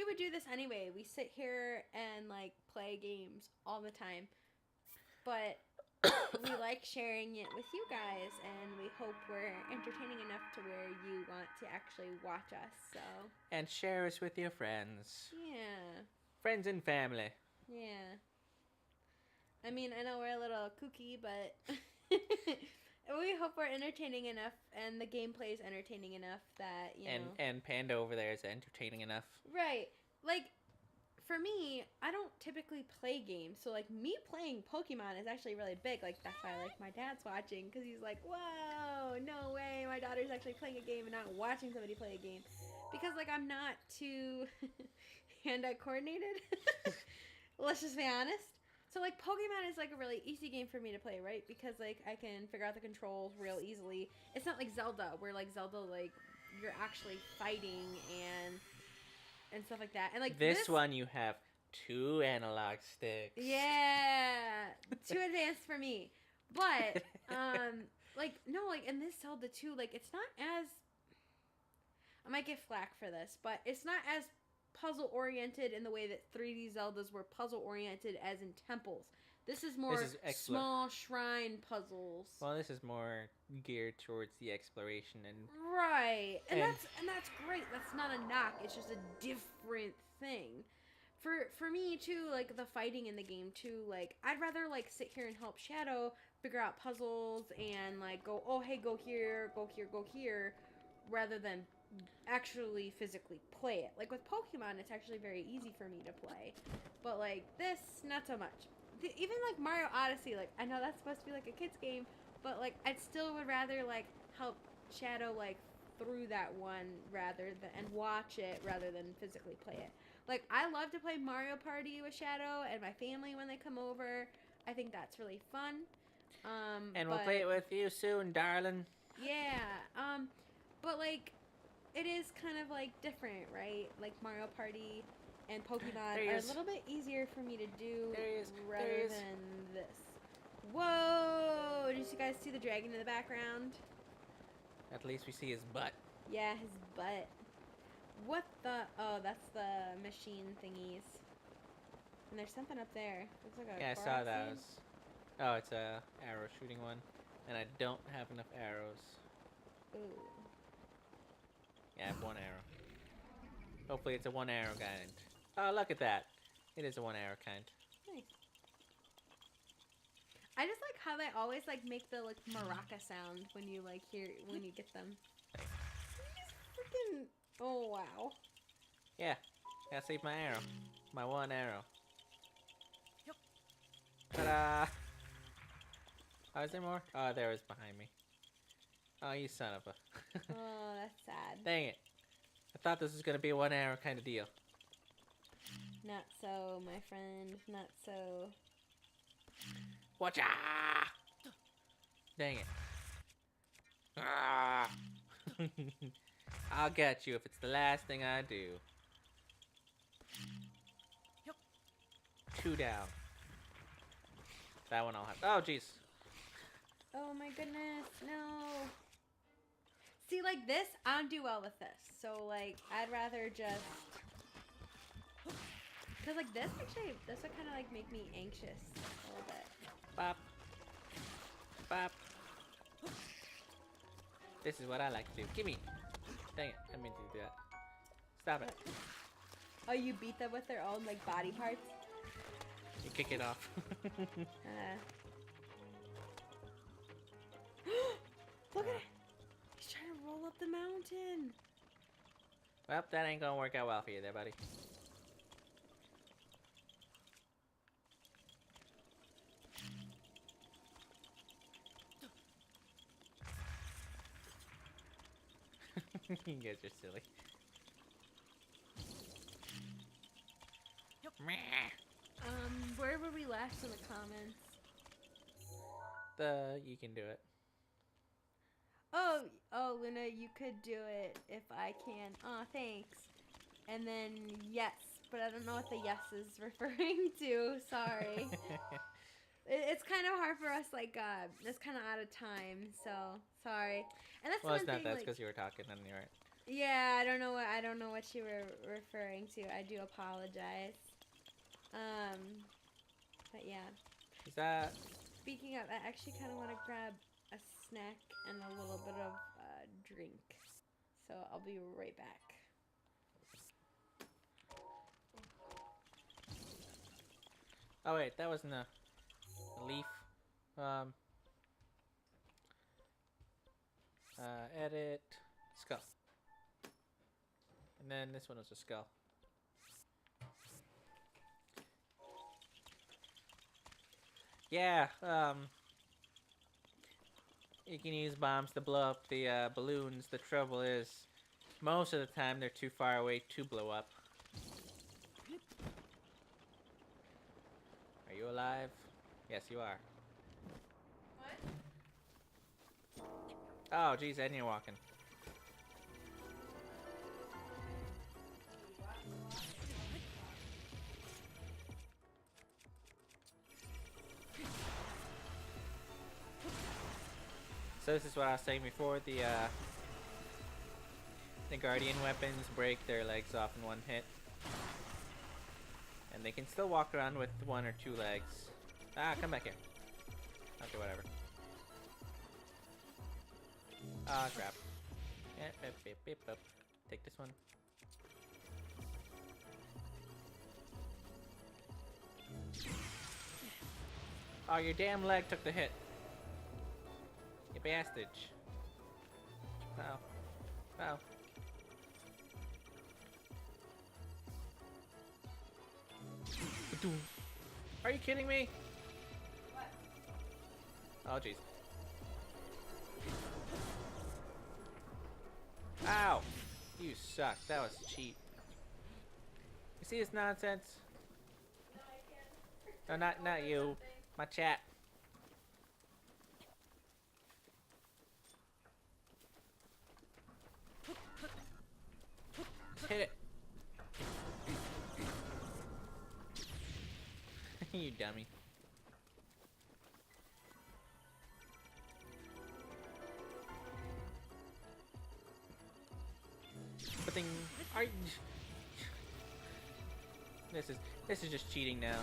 we would do this anyway. We sit here and like play games all the time, but we like sharing it with you guys, and we hope we're entertaining enough to where you want to actually watch us. So And share us with your friends. yeah, Friends and family. yeah. I mean, I know we're a little kooky, but we hope we're entertaining enough, and the gameplay is entertaining enough that you know. And Panda over there is entertaining enough. Right. Like, for me, I don't typically play games, so like me playing Pokemon is actually really big. Like that's why like my dad's watching because he's like, "Whoa, no way, my daughter's actually playing a game and not watching somebody play a game," because like I'm not too hand-eye coordinated. Let's just be honest. So like Pokemon is like a really easy game for me to play, right? Because like I can figure out the controls real easily. It's not like Zelda, where like Zelda like you're actually fighting and stuff like that. And like This one you have 2 analog sticks. yeah, too advanced for me. But like no, like in this Zelda too, like it's not as I might get flack for this, but it's not as puzzle oriented in the way that 3D Zeldas were puzzle oriented as in temples. This is more small shrine puzzles. Well, this is more geared towards the exploration and right, and that's great. That's not a knock. It's just a different thing. For me too, like the fighting in the game too. Like I'd rather like sit here and help Shadow figure out puzzles and like go, oh hey, go here, go here, go here, rather than actually physically play it. Like with Pokemon, it's actually very easy for me to play, but like this, not so much. Even like Mario Odyssey, like I know that's supposed to be like a kid's game, but like I still would rather like help Shadow like through that one rather than and watch it rather than physically play it. Like I love to play Mario Party with Shadow and my family when they come over. I think that's really fun. And we'll play it with you soon, darling. Yeah. But like it is kind of like different, right? Like Mario Party and Pokemon are a little bit easier for me to do rather than this. Whoa! Did you guys see the dragon in the background? At least we see his butt. Yeah, his butt. What the? Oh, that's the machine thingies. And there's something up there. Looks like a I saw that. Oh, it's a arrow shooting one, and I don't have enough arrows. Ooh. Yeah, I have 1 arrow. Hopefully it's a 1 arrow kind. Oh, look at that. It is a 1 arrow kind. Nice. I just like how they always like make the like maraca sound when you like when you get them. Freaking oh wow. Yeah, gotta save my arrow. My 1 arrow. Yep. Ta-da! Oh, is there more? Oh, there is behind me. Oh, you son of a... Oh, that's sad. Dang it. I thought this was gonna be a 1 arrow kind of deal. Not so, my friend. Not so. Watcha! Dang it. Ah! I'll get you if it's the last thing I do. Yep. 2 down. That one I'll have. Oh, jeez. Oh my goodness, no. See, like this, I don't do well with this. So, like, I'd rather just... Because, like, this would kind of, like, make me anxious a little bit. Bop. Bop. This is what I like to do. Gimme. Dang it, I meant to do that. Stop it. Oh, you beat them with their own, like, body parts? You kick it off. Look at it. He's trying to roll up the mountain. Well, that ain't gonna work out well for you there, buddy. You guys are silly. Yep. Where were we last in the comments? You can do it. Oh, Luna, you could do it if I can. Oh, thanks. And then yes, but I don't know what the yes is referring to. Sorry. It's kind of hard for us, like, it's kind of out of time, so sorry. And that's well, it's not. thing, That's like, because you were talking, and you're right. Yeah, I don't know what you were referring to. I do apologize. But yeah. Is that... Speaking of, I actually kind of want to grab a snack and a little bit of drink. So I'll be right back. Oh wait, that wasn't a leaf. Edit skull. And then this one was a skull. Yeah, you can use bombs to blow up the balloons. The trouble is, most of the time they're too far away to blow up. Are you alive? Yes, you are. What? Oh, geez, and you're walking. So this is what I was saying before, the Guardian weapons break their legs off in one hit. And they can still walk around with 1 or 2 legs. Ah, come back here. Okay, whatever. Ah, crap. Take this one. Oh, your damn leg took the hit. You bastard. Wow. Wow. Are you kidding me? What? Oh, jeez. Ow! You suck. That was cheap. You see this nonsense? No, I can't. No, not you. My chat. Just hit it. You dummy. But then, are you... This is just cheating now.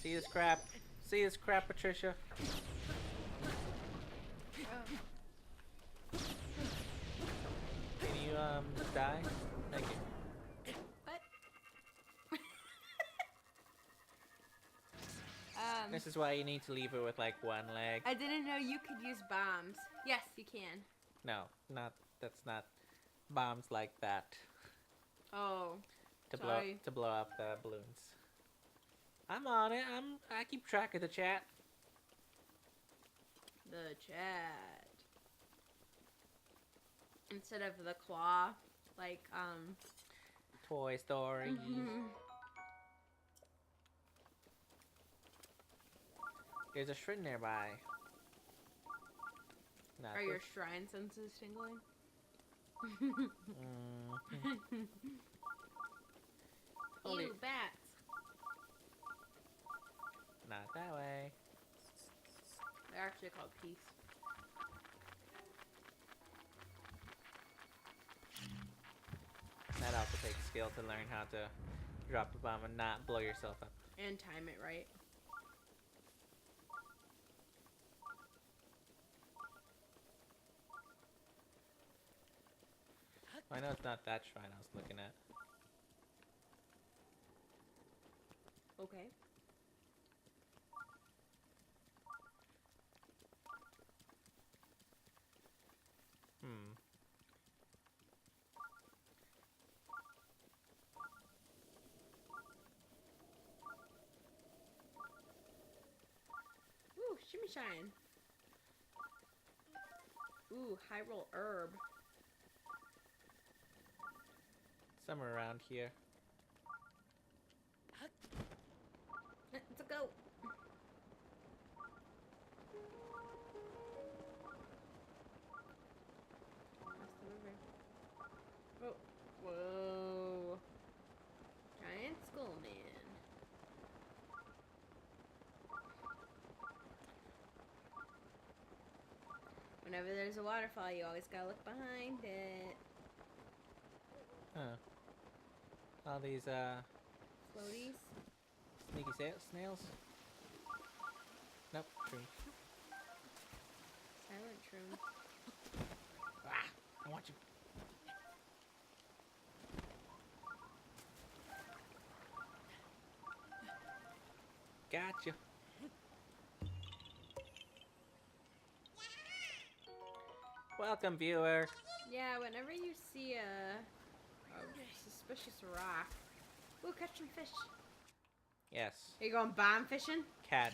See this crap? See this crap, Patricia? Oh. Can you die? Thank you. What? This is why you need to leave it with like 1 leg. I didn't know you could use bombs. Yes, you can. No, that's not bombs like that. Oh. To Sorry. blow up the balloons. I'm on it. I keep track of the chat. The chat. Instead of the claw, like Toy Story. Mhm. There's a shrimp nearby. Not Are your this. shrine senses tingling? Holy- Ew, bats. Not that way. They're actually called peace. That also takes skill to learn how to drop a bomb and not blow yourself up. And time it right. I know it's not that shrine I was looking at. Okay. Ooh, shimmy shine. Ooh, high roll herb. Somewhere around here. It's a goat. Across the river. Oh, whoa. Giant skull man. Whenever there's a waterfall, you always gotta look behind it. Huh. All these, Floaties. sneaky snails? Nope, shrooms. Silent shroom. Ah! I want you. Gotcha. Welcome, viewer. Yeah, whenever you see a suspicious rock. Ooh, catch some fish. Yes. Are you going bomb fishing? Catch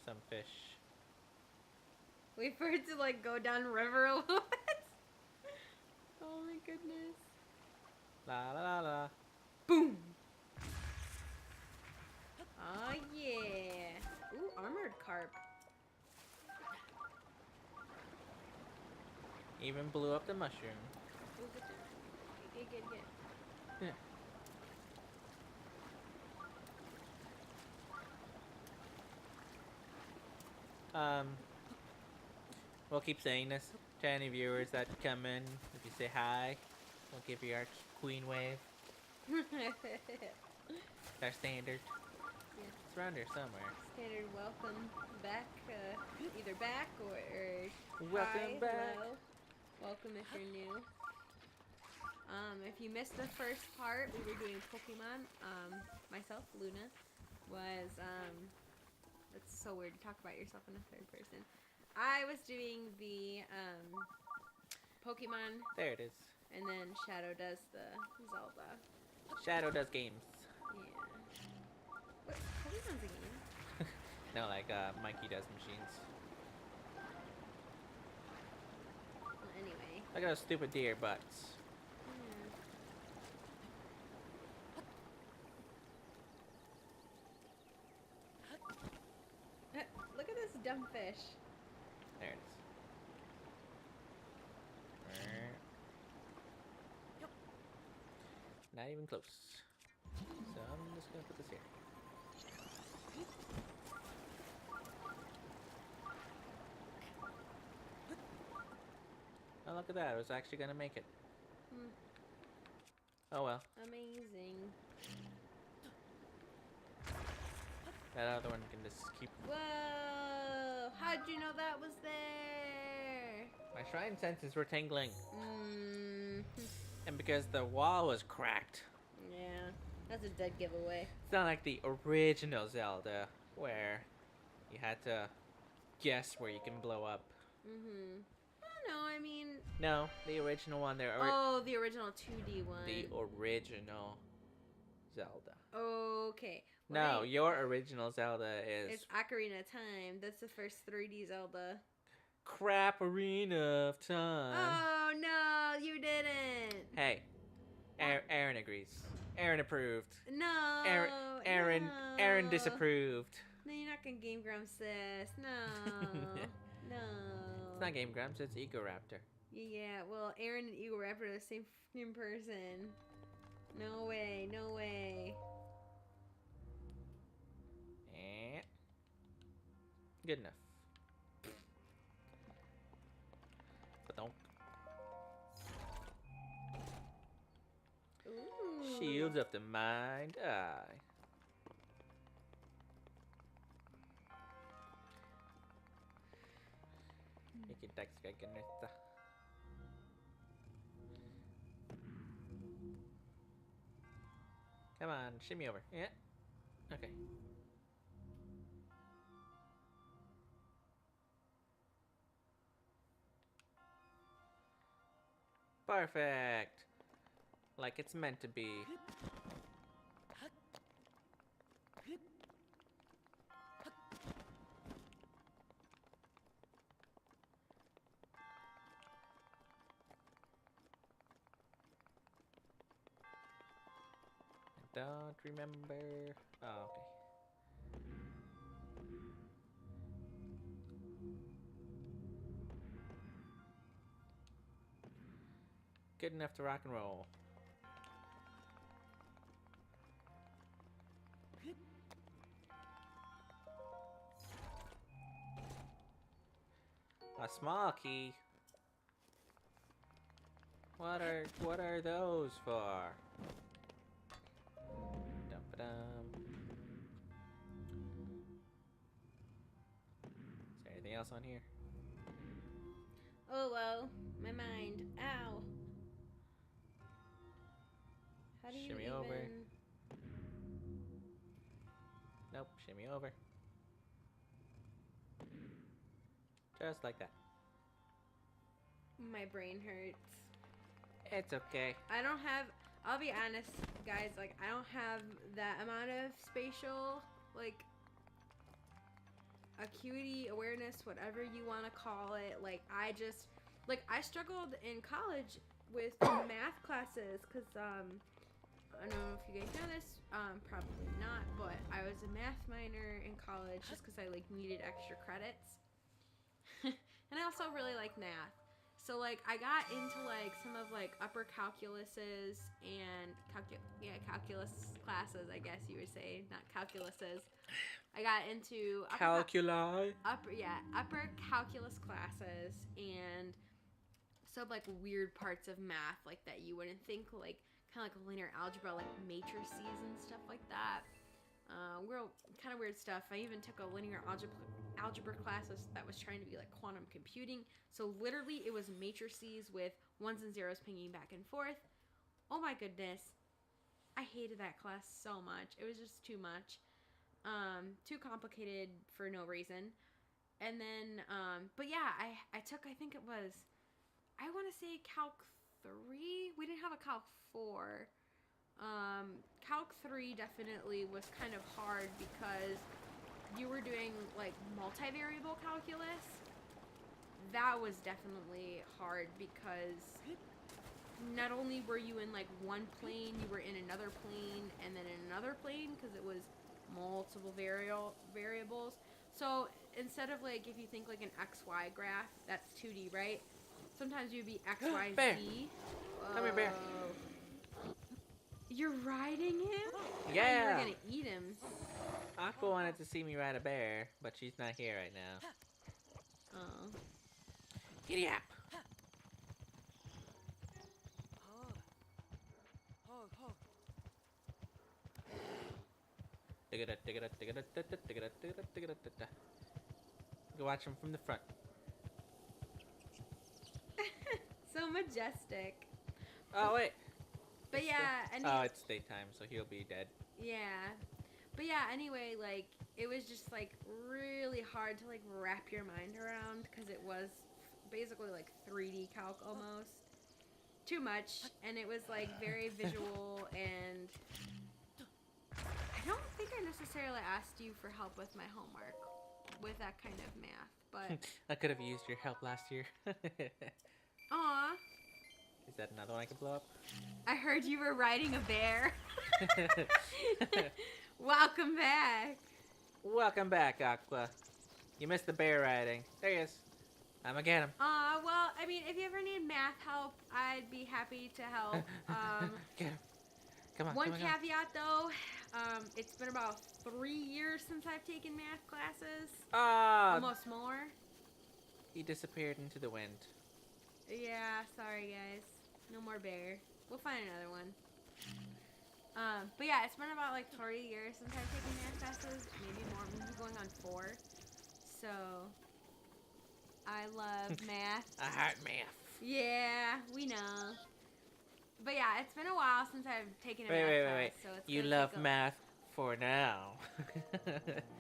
some fish. Wait for it to like go down river a little bit. Oh my goodness. La la la la. Boom. Oh yeah. Ooh, armored carp. Even blew up the mushroom. Ooh, good. Yeah. We'll keep saying this to any viewers that come in. If you say hi, we'll give you our queen wave. Our standard. Yeah. It's around here somewhere. Standard welcome back, either back or Welcome hi, back. hello. Welcome if you're new. If you missed the first part, we were doing Pokemon. Myself, Luna, was it's so weird to talk about yourself in a third person. I was doing the Pokemon, There it is. and then Shadow does the Zelda. Shadow does games. Yeah. What? Pokemon's a game. No, like Mikey does machines. Well, anyway. Look at those stupid deer butts. Look at this dumb fish. There it is. Not even close. So I'm just gonna put this here. Oh, look at that. I was actually gonna make it. Hmm. Oh well. Amazing. That other one can just keep... Whoa! How'd you know that was there? My shrine senses were tingling. Mmm. And because the wall was cracked. Yeah, that's a dead giveaway. It's not like the original Zelda, where you had to guess where you can blow up. Mm-hmm. Oh, no, I mean... No, the original one there. Oh, the original 2D one. The original Zelda. Okay. No, Wait. your original Zelda is... It's Ocarina of Time. That's the first 3D Zelda. Crap Arena of Time. Oh, no, you didn't. Hey, Aaron agrees. Aaron approved. No. Aaron no. disapproved. No, you're not gonna Game Grumps this. No. No. It's not Game Grumps, it's Egoraptor. Yeah, well, Aaron and Eagle Raptor are the same fucking person. No way, no way. Good enough. But don't. Ooh. Shields of the mind eye. Make it dags. Come on, shimmy over. Yeah. Okay. Perfect. Like it's meant to be. I don't remember. Oh, okay. Good enough to rock and roll. A small key. What are those for? Dum-ba-dum. Is there anything else on here? Oh, well, my mind. Ow. How do you Shimmy even... over. Nope, shimmy over. Just like that. My brain hurts. It's okay. I don't have... I'll be honest, guys. Like, I don't have that amount of spatial, like, acuity, awareness, whatever you want to call it. Like, I just... Like, I struggled in college with math classes because, I don't know if you guys know this, probably not, but I was a math minor in college just because I, like, needed extra credits. And I also really like math. So, like, I got into, like, some of, like, upper calculuses and, calculus classes, I guess you would say, not calculuses. I got into Calculi. upper calculus classes and some, like, weird parts of math, like, that you wouldn't think, like, kind of like linear algebra, like matrices and stuff like that. Kind of weird stuff. I even took a linear algebra class that was trying to be like quantum computing. So literally it was matrices with ones and zeros pinging back and forth. Oh my goodness. I hated that class so much. It was just too much. Too complicated for no reason. And then, but yeah, I took, I think it was, I want to say Calc 3. We didn't have a Calc 4. Calc 3 definitely was kind of hard because you were doing like multivariable calculus. That was definitely hard because not only were you in like one plane, you were in another plane and then in another plane because it was multiple variables. So instead of like, if you think like an XY graph, that's 2D, right? Sometimes you'd be X, Y, Bear. Z. Come here, bear. You're riding him? I thought you Yeah. were gonna eat him. Aqua wanted to see me ride a bear, but she's not here right now. Oh. Giddy up. Go watch him from the front. So majestic. Oh wait. But yeah, Oh, it's daytime, so he'll be dead. yeah. But yeah, anyway, like, it was just, like, really hard to, like, wrap your mind around because it was basically, like, 3D calc almost. Too much. And it was, like, very visual and I don't think I necessarily asked you for help with my homework with that kind of math, but... I could have used your help last year. Aw. Is that another one I can blow up? I heard you were riding a bear. Welcome back. Welcome back, Aqua. You missed the bear riding. There he is. I'm gonna get him. Well, I mean, if you ever need math help, I'd be happy to help. Get him. Come on. One come on, come on. caveat though, it's been about 3 years since I've taken math classes. Almost more. He disappeared into the wind. Yeah, sorry guys. No more bear. We'll find another one. But yeah, it's been about like 3 years since I've taken math classes. Maybe more. Maybe going on 4. So, I love math. I heart math. Yeah, we know. But yeah, it's been a while since I've taken a math class. So it's You gonna love take a- math for now.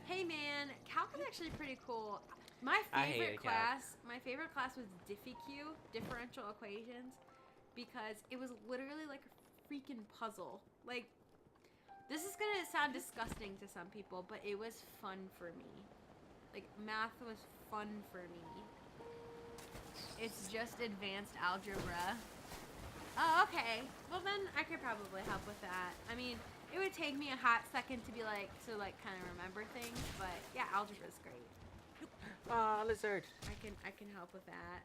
Hey man, calc is actually pretty cool. My I favorite hated calc. class was DiffEq, differential equations, because it was literally like a freaking puzzle. Like, this is gonna sound disgusting to some people, but it was fun for me. Like, math was fun for me. It's just advanced algebra. Oh, okay. Well then, I could probably help with that. I mean, it would take me a hot second to be like, to like kind of remember things, but yeah, algebra's great. Aw, lizard. I can help with that.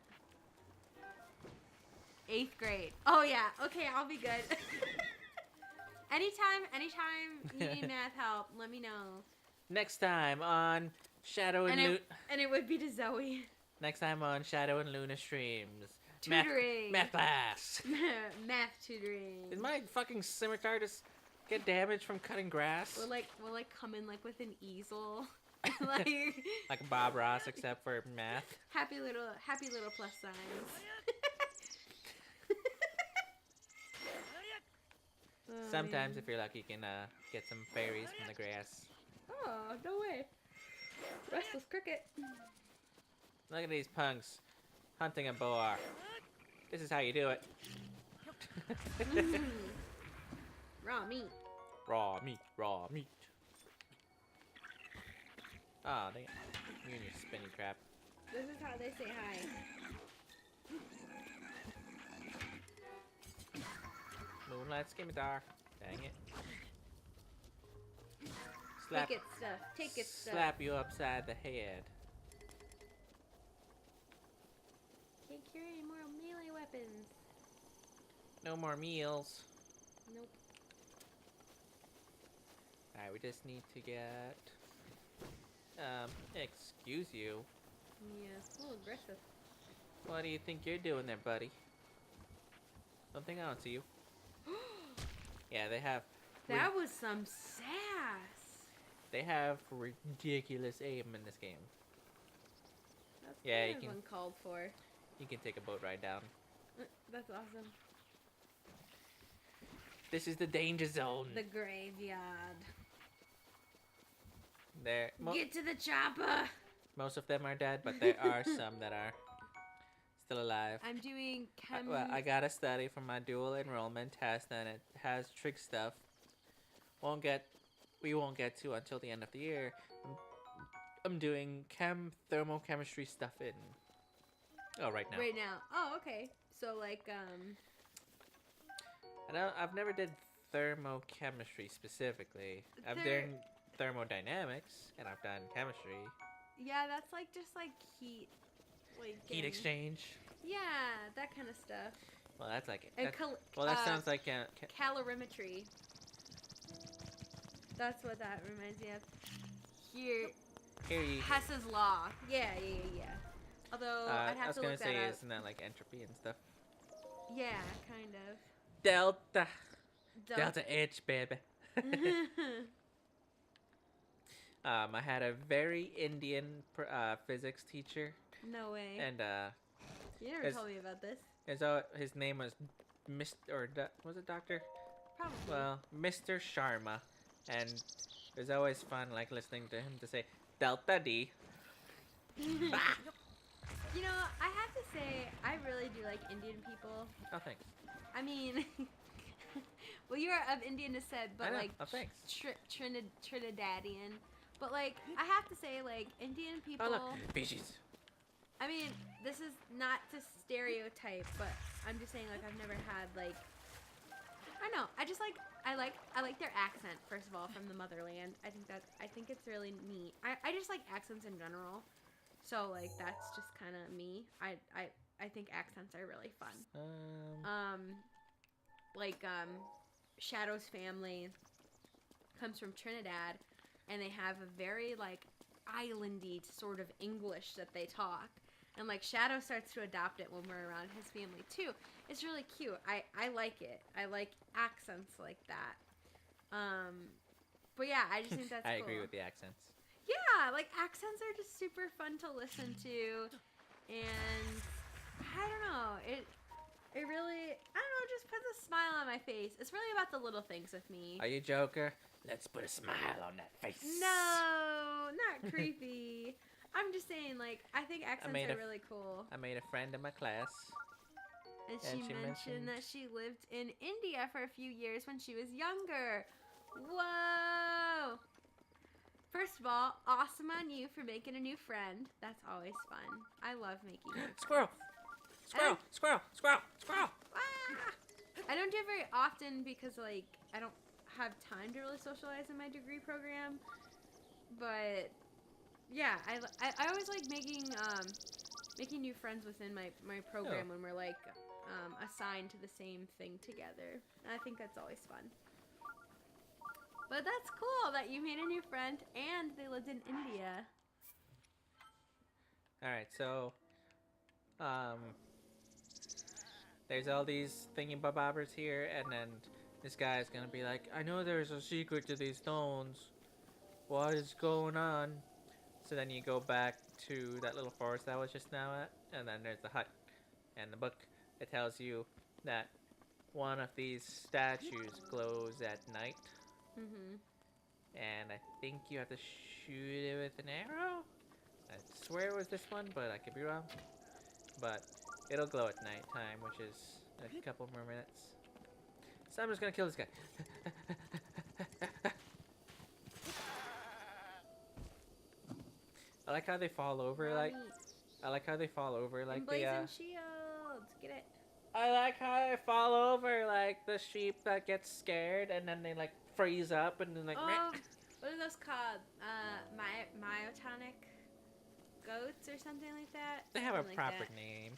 8th grade. Oh yeah. Okay, I'll be good. Anytime you need math help, let me know. Next time on Shadow and Luna. And it would be to Zoe. Next time on Shadow and Luna streams. Tutoring. Math class. Math tutoring. Did my fucking scimitar just get damaged from cutting grass? We'll come in like with an easel. like Like Bob Ross, except for math. happy little plus signs. Sometimes, if you're lucky, you can get some fairies from the grass. Oh, no way. Restless cricket. Look at these punks hunting a boar. This is how you do it. Raw meat. Raw meat, raw meat. Oh, dang it. You and your spinny crap. This is how they say hi. Moonlight scimitar. Dang it. Slap, Take it stuff. Take it stuff. slap you upside the head. Can't carry any more melee weapons. No more meals. Nope. Alright, we just need to get... excuse you. Yeah, a little aggressive. What do you think you're doing there, buddy? Don't think I don't see you. Yeah, they have... That was some sass. They have ridiculous aim in this game. That's Yeah, kind you of can- uncalled for. You can take a boat ride down. That's awesome. This is the danger zone. The graveyard. There, Get to the chopper. most of them are dead, but there are some that are still alive. I'm doing chem. Well, I got a study for my dual enrollment test, and it has trick stuff. We won't get to until the end of the year. I'm doing thermochemistry stuff in. Oh, right now. Right now. Oh, okay. So like I've never did thermochemistry specifically. I've There- done thermodynamics, and I've done chemistry. yeah, that's like just like heat, like Heat getting- exchange. Yeah, that kind of stuff. Well, that's like it. And That sounds like calorimetry. That's what that reminds me of. Here, here you. Hess's law. Yeah. Although I'd I have was to gonna look that say, up. isn't that like entropy and stuff? Yeah, kind of. Delta H, baby. I had a very Indian physics teacher, No way. and You never it's- told me about this. his name was was it Doctor? Probably. Well, Mr. Sharma, and it was always fun like listening to him to say Delta D. Ah! You know, I have to say, I really do like Indian people. Oh, thanks. I mean, well, you are of Indian descent, I but know. like Oh, thanks. Trinidadian. But like, I have to say, like Indian people. Oh, look, species. I mean, this is not to stereotype, but I'm just saying, like, I've never had like. I don't know. I like their accent first of all from the motherland. I think it's really neat. I just like accents in general. So like that's just kind of me. I think accents are really fun. Shadow's family comes from Trinidad, and they have a very like islandy sort of English that they talk. And like Shadow starts to adopt it when we're around his family too. It's really cute. I like it. I like accents like that. But yeah, I just think that's I cool. agree with the accents. Yeah, like accents are just super fun to listen to, and I don't know, it really, I don't know, just puts a smile on my face. It's really about the little things with me. Are you Joker? Let's put a smile on that face. No, not creepy. I'm just saying, like, I think accents are really cool. I made a friend in my class. And she mentioned that she lived in India for a few years when she was younger. Whoa! First of all, awesome on you for making a new friend. That's always fun. I love making new friends. Squirrel! Squirrel! Squirrel! Squirrel! Squirrel! Ah! I don't do it very often because, like, I don't have time to really socialize in my degree program. But, yeah, I always like making new friends within my program when we're, like, assigned to the same thing together. I think that's always fun. But that's cool that you made a new friend and they lived in India. Alright, so, there's all these thingy-bobbers here, and then this guy's gonna be like, I know there's a secret to these stones. What is going on? So then you go back to that little forest that I was just now at, and then there's the hut. And the book, it tells you that one of these statues glows at night. Mm-hmm. And I think you have to shoot it with an arrow? I swear it was this one, but I could be wrong. But it'll glow at nighttime, which is in a couple more minutes. So I'm just gonna kill this guy. I like how they fall over like the Emblazoned shields. Get it? I like how they fall over like the sheep that gets scared and then they like freeze up and then like Oh, what are those called? Myotonic goats or something like that? they have a Something like proper that. name.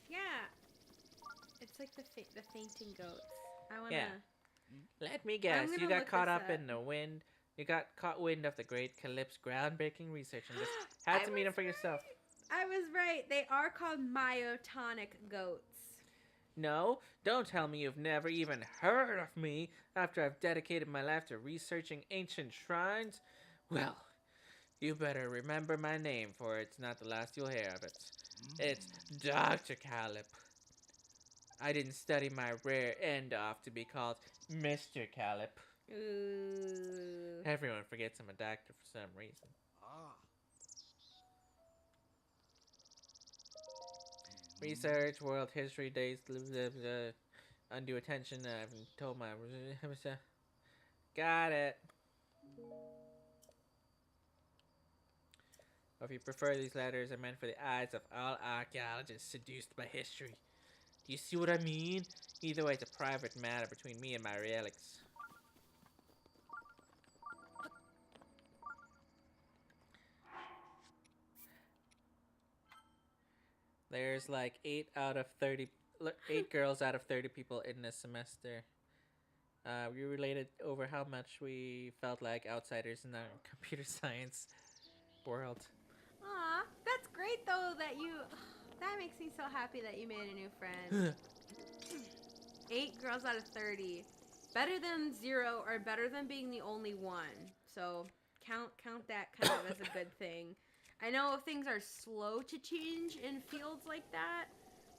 Yeah. It's like the fainting goats. I wanna. Yeah. Let me guess, gonna you got look caught this up up. in the wind. You got caught wind of the great Calypso's groundbreaking research and just had I to meet him was for yourself. I was right. They are called myotonic goats. No, don't tell me you've never even heard of me after I've dedicated my life to researching ancient shrines. Well, you better remember my name, for it's not the last you'll hear of it. It's Dr. Calip. I didn't study my rare end off to be called Mr. Calip. Ooh. Everyone forgets I'm a doctor for some reason. Research, world history, days, undue attention. I haven't told my. Got it. Or if you prefer, these letters are meant for the eyes of all archaeologists seduced by history. Do you see what I mean? Either way, it's a private matter between me and my relics. There's like 8 girls out of 30 people in this semester. We related over how much we felt like outsiders in the computer science world. Aw, that's great though that you. That makes me so happy that you made a new friend. 8 girls out of 30, better than 0 or better than being the only one. So count that kind of as a good thing. I know things are slow to change in fields like that.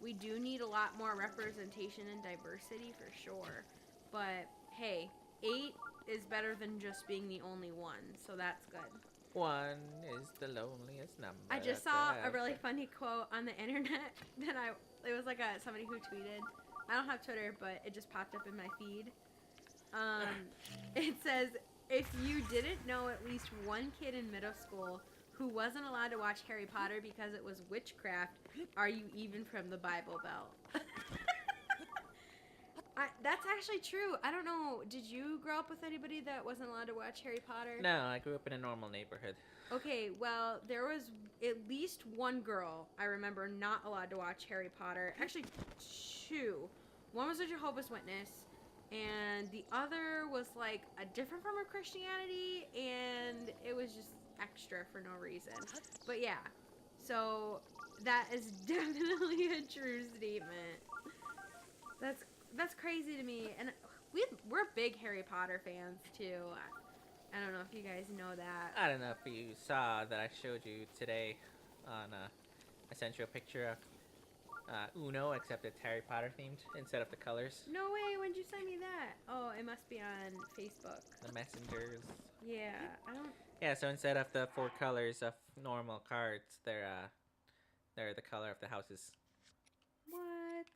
We do need a lot more representation and diversity for sure. But hey, 8 is better than just being the only one, so that's good. 1 is the loneliest number. I just saw a really funny quote on the internet that it was like somebody who tweeted. I don't have Twitter, but it just popped up in my feed. It says, if you didn't know at least one kid in middle school who wasn't allowed to watch Harry Potter because it was witchcraft, are you even from the Bible Belt? That's actually true. I don't know. Did you grow up with anybody that wasn't allowed to watch Harry Potter? No, I grew up in a normal neighborhood. Okay, well, there was at least one girl I remember not allowed to watch Harry Potter. Actually, 2. One was a Jehovah's Witness, and the other was like a different form of Christianity, and it was just extra for no reason. But yeah, so that is definitely a true statement. That's crazy to me, and we're big Harry Potter fans too. I don't know if you guys know that. I don't know if you saw that I showed you today on I sent you a picture of Uno, except it's Harry Potter themed instead of the colors. No way, when'd you send me that? Oh, it must be on Facebook. The messengers. Yeah, I don't... Yeah, so instead of the 4 colors of normal cards, they're the color of the houses. What?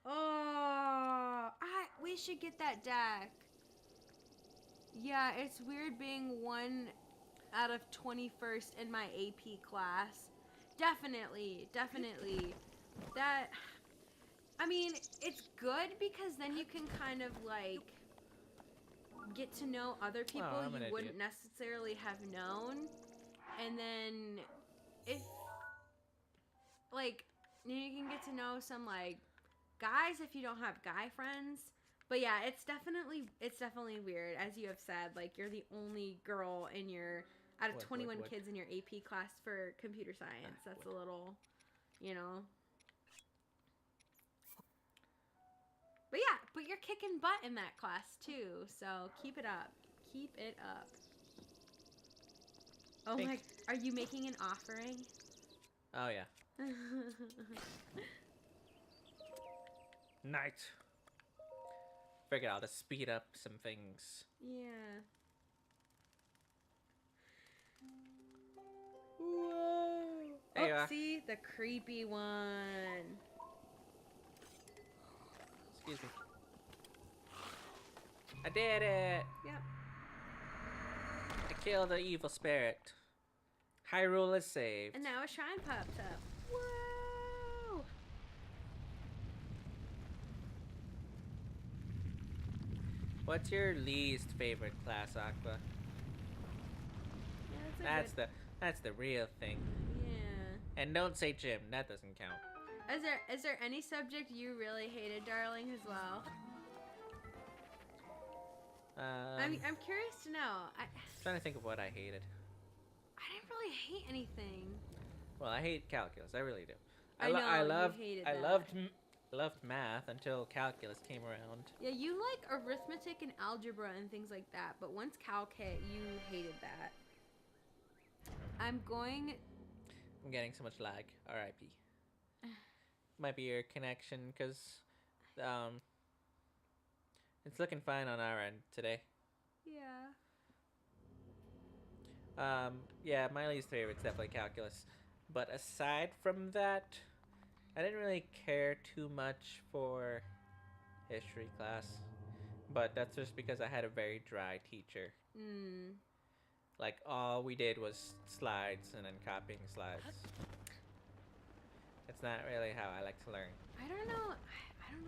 Oh, we should get that deck. Yeah, it's weird being 1 out of 21st in my AP class. Definitely. That, I mean, it's good because then you can kind of like get to know other people you wouldn't necessarily have known. And then if, like, you can get to know some like guys if you don't have guy friends. But yeah, it's definitely weird, as you have said. Like, you're the only girl in your out of 21 kids in your AP class for computer science. That's a little, you know. But you're kicking butt in that class too, so keep it up. Keep it up. Oh my, are you making an offering? Oh yeah. Night. Figured I'll just speed up some things. Yeah. Whoa. There you are. See? The creepy one. Excuse me. I did it! Yep. I killed the evil spirit. Hyrule is saved. And now a shrine pops up. Whoa! What's your least favorite class, Aqua? Yeah, That's the real thing. Yeah. And don't say gym. That doesn't count. Is there any subject you really hated, darling, as well? I'm curious to know. Trying to think of what I hated. I didn't really hate anything. Well, I hate calculus. I really do. I know, loved. you hated I that. loved math until calculus came around. Yeah, you like arithmetic and algebra and things like that, but once calc hit, you hated that. I'm getting so much lag. R.I.P. Might be your connection, because it's looking fine on our end today. Yeah. Yeah, my least favorite's definitely calculus. But aside from that, I didn't really care too much for history class. But that's just because I had a very dry teacher. Like, all we did was slides and then copying slides. It's not really how I like to learn. I don't know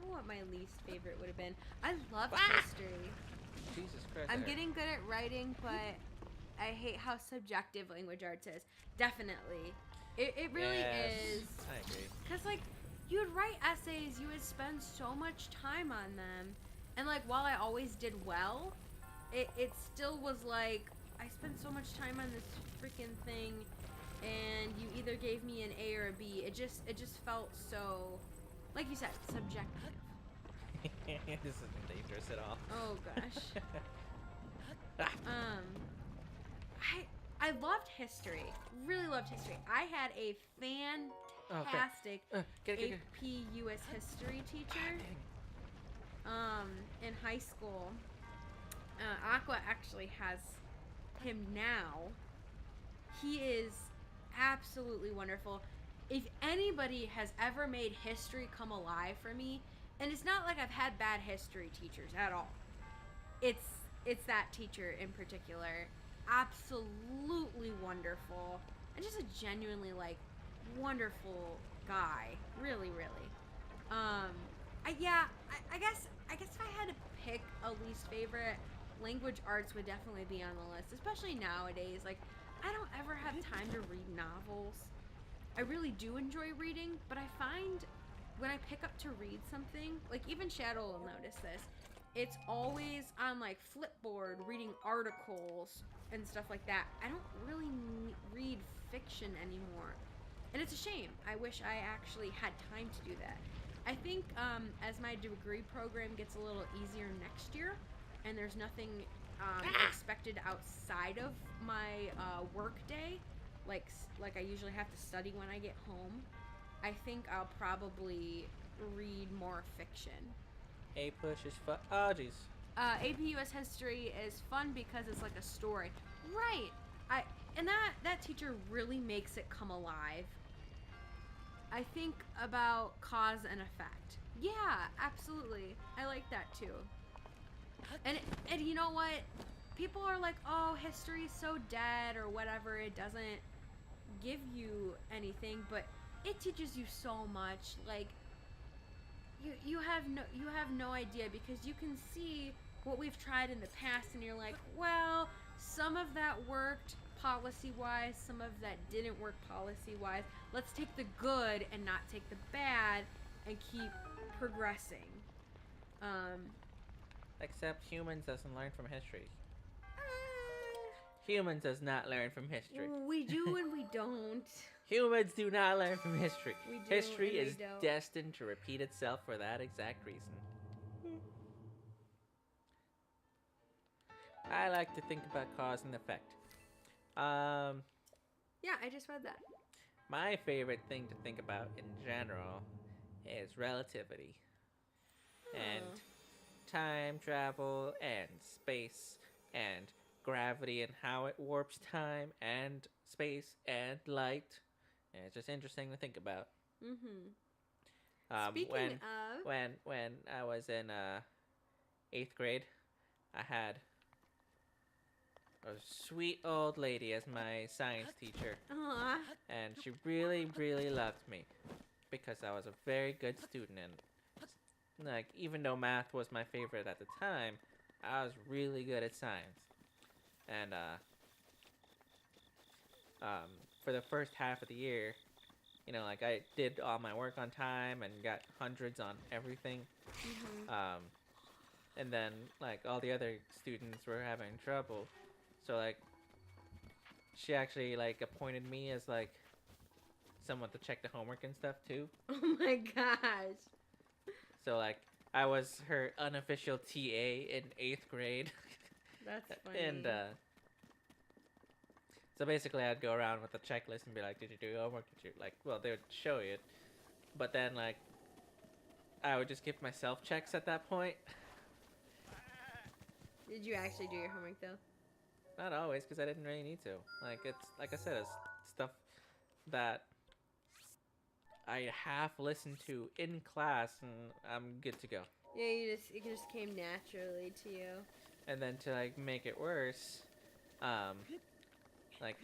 what my least favorite would have been. I love history. Jesus Christ. I'm getting good at writing, but I hate how subjective language arts is. Definitely. It really is. I agree. Because, like, you would write essays, you would spend so much time on them. And, like, while I always did well, it still was like, I spent so much time on this freaking thing, and you either gave me an A or a B. It just felt so, like you said, subjective. This isn't dangerous at all. Oh gosh. I loved history. Really loved history. I had a fantastic AP US history teacher. In high school. Aqua actually has him now. He is absolutely wonderful. If anybody has ever made history come alive for me, and it's not like I've had bad history teachers at all. It's that teacher in particular. Absolutely wonderful. And just a genuinely, like, wonderful guy. Really, really. I guess if I had to pick a least favorite, language arts would definitely be on the list, especially nowadays. Like, I don't ever have time to read novels. I really do enjoy reading, but I find when I pick up to read something, like even Shadow will notice this, it's always on like Flipboard reading articles and stuff like that. I don't really read fiction anymore. And it's a shame. I wish I actually had time to do that. I think as my degree program gets a little easier next year, and there's nothing expected outside of my work day, like I usually have to study when I get home, I think I'll probably read more fiction. A push is fun. Oh, jeez. AP US History is fun because it's like a story. Right. And that teacher really makes it come alive. I think about cause and effect. Yeah, absolutely. I like that too. And you know what? People are like, oh, history's so dead or whatever. It doesn't give you anything, but it teaches you so much. Like, you have no idea, because you can see what we've tried in the past, and you're like, well, some of that worked policy-wise, some of that didn't work policy-wise. Let's take the good and not take the bad and keep progressing. Except humans doesn't learn from history. Humans does not learn from history. We do and we don't. Humans do not learn from history. We do History and we is don't. destined to repeat itself for that exact reason. I like to think about cause and effect. Um, Yeah, I just read that. my favorite thing to think about in general is relativity and Oh. time travel and space and gravity and how it warps time and space and light. And it's just interesting to think about. Mm-hmm. Um, Speaking when of, when I was in eighth grade, I had a sweet old lady as my science teacher, aw, and she really really loved me because I was a very good student, and like even though math was my favorite at the time, I was really good at science. And um, for the first half of the year, like I did all my work on time and got hundreds on everything. mm-hmm. Um, and then like all the other students were having trouble, so like she actually like appointed me as like someone to check the homework and stuff too. Oh my gosh, So like I was her unofficial TA in eighth grade. that's funny. And so basically I'd go around with a checklist and be like, did you do your homework? Did you like, well, they would show you it, but then like I would just give myself checks at that point. Did you actually do your homework though? Not always, because I didn't really need to. Like it's like I said, it's stuff that I half listened to in class, and I'm good to go. Yeah, it just came naturally to you. And then to like make it worse, like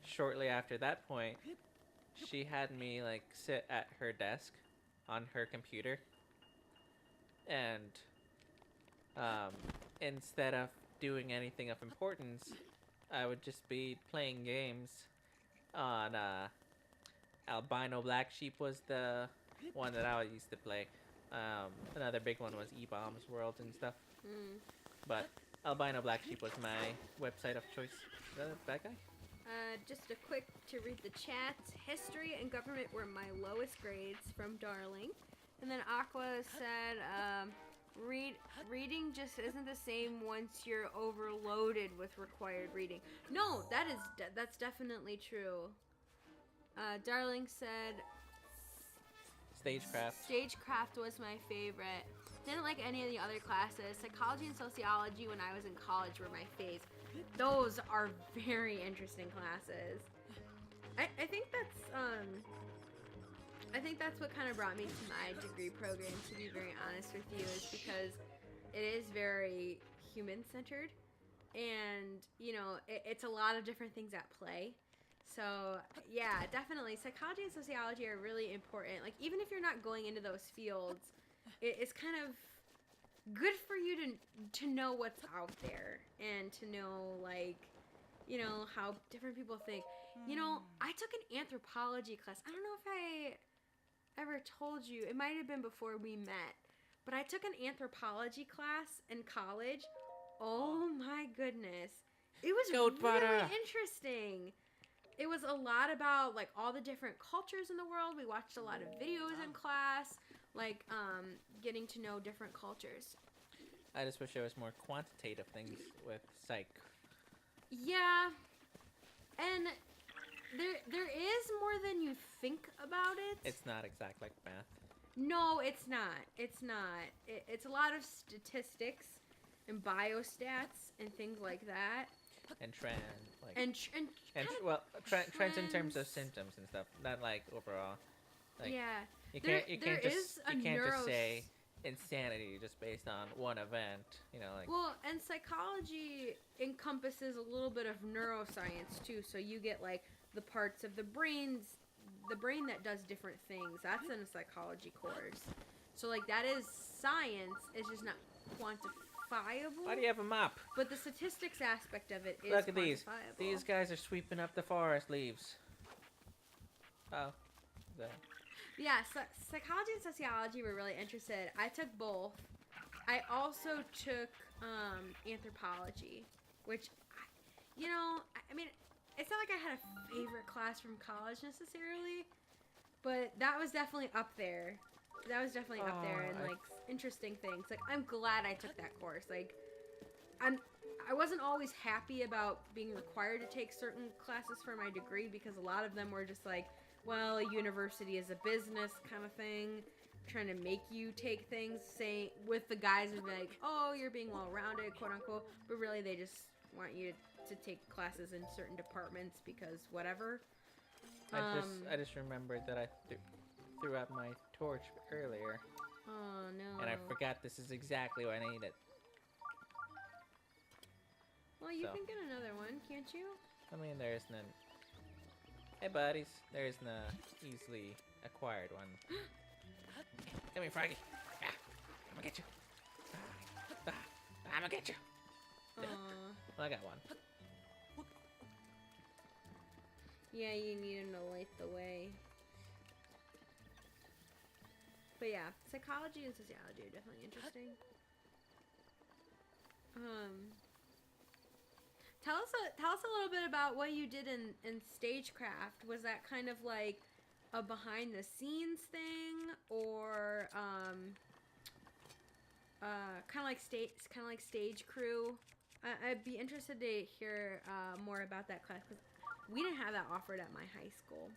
shortly after that point, she had me like sit at her desk on her computer, and um, instead of doing anything of importance, I would just be playing games on Albino Black Sheep was the one that I used to play. Another big one was E-Bombs World and stuff. Mm. But Albino Black Sheep was my website of choice. Is that a bad guy? Just a quick to read the chat. History and government were my lowest grades from Darling. And then Aqua said, reading just isn't the same once you're overloaded with required reading. No, that's definitely true. Darling said, Stagecraft was my favorite. Didn't like any of the other classes. Psychology and sociology when I was in college were my faves. Those are very interesting classes. I think that's what kind of brought me to my degree program, to be very honest with you, is because it is very human-centered, and it's a lot of different things at play. So yeah, definitely psychology and sociology are really important. Like even if you're not going into those fields, it's kind of good for you to know what's out there and to know how different people think. I took an anthropology class. I don't know if I ever told you. It might have been before we met, but I took an anthropology class in college. Oh my goodness, it was Goat really butter. interesting. It was a lot about like all the different cultures in the world. We watched a lot of videos in class, like getting to know different cultures. I just wish there was more quantitative things with psych. Yeah, and there is more than you think about it. It's not exact like math. No, it's not. It's not. It's a lot of statistics and biostats and things like that. And trend, like trends in terms of symptoms and stuff, not like overall. Like, yeah, you can't just say insanity just based on one event. Like well, and psychology encompasses a little bit of neuroscience too. So you get like the parts of the brain that does different things. That's in a psychology course. So like that is science. It's just not quantifiable. Why do you have a mop? But the statistics aspect of it is Look at these. quantifiable. These guys are sweeping up the forest leaves. Oh. Yeah, so psychology and sociology were really interested. I took both. I also took anthropology, which, I mean, it's not like I had a favorite class from college necessarily, but that was definitely up there. And like interesting things. Like I'm glad I took that course. Like I wasn't always happy about being required to take certain classes for my degree because a lot of them were just like, well, a university is a business kind of thing, trying to make you take things, say, with the guise of like, oh, you're being well-rounded, quote unquote, but really they just want you to take classes in certain departments because whatever. I just remembered that I threw out my torch earlier. Oh no. And I forgot this is exactly what I needed. Well, you can get another one, can't you? I mean, there isn't an... Hey, buddies. There isn't a easily acquired one. Come here, Froggy. Ah, I'm gonna get you. I'm gonna get you. Well, I got one. Yeah, you need him to light the way. But yeah, psychology and sociology are definitely interesting. Tell us a little bit about what you did in stagecraft. Was that kind of like a behind the scenes thing, or kind of like stage crew? I'd be interested to hear more about that class because we didn't have that offered at my high school.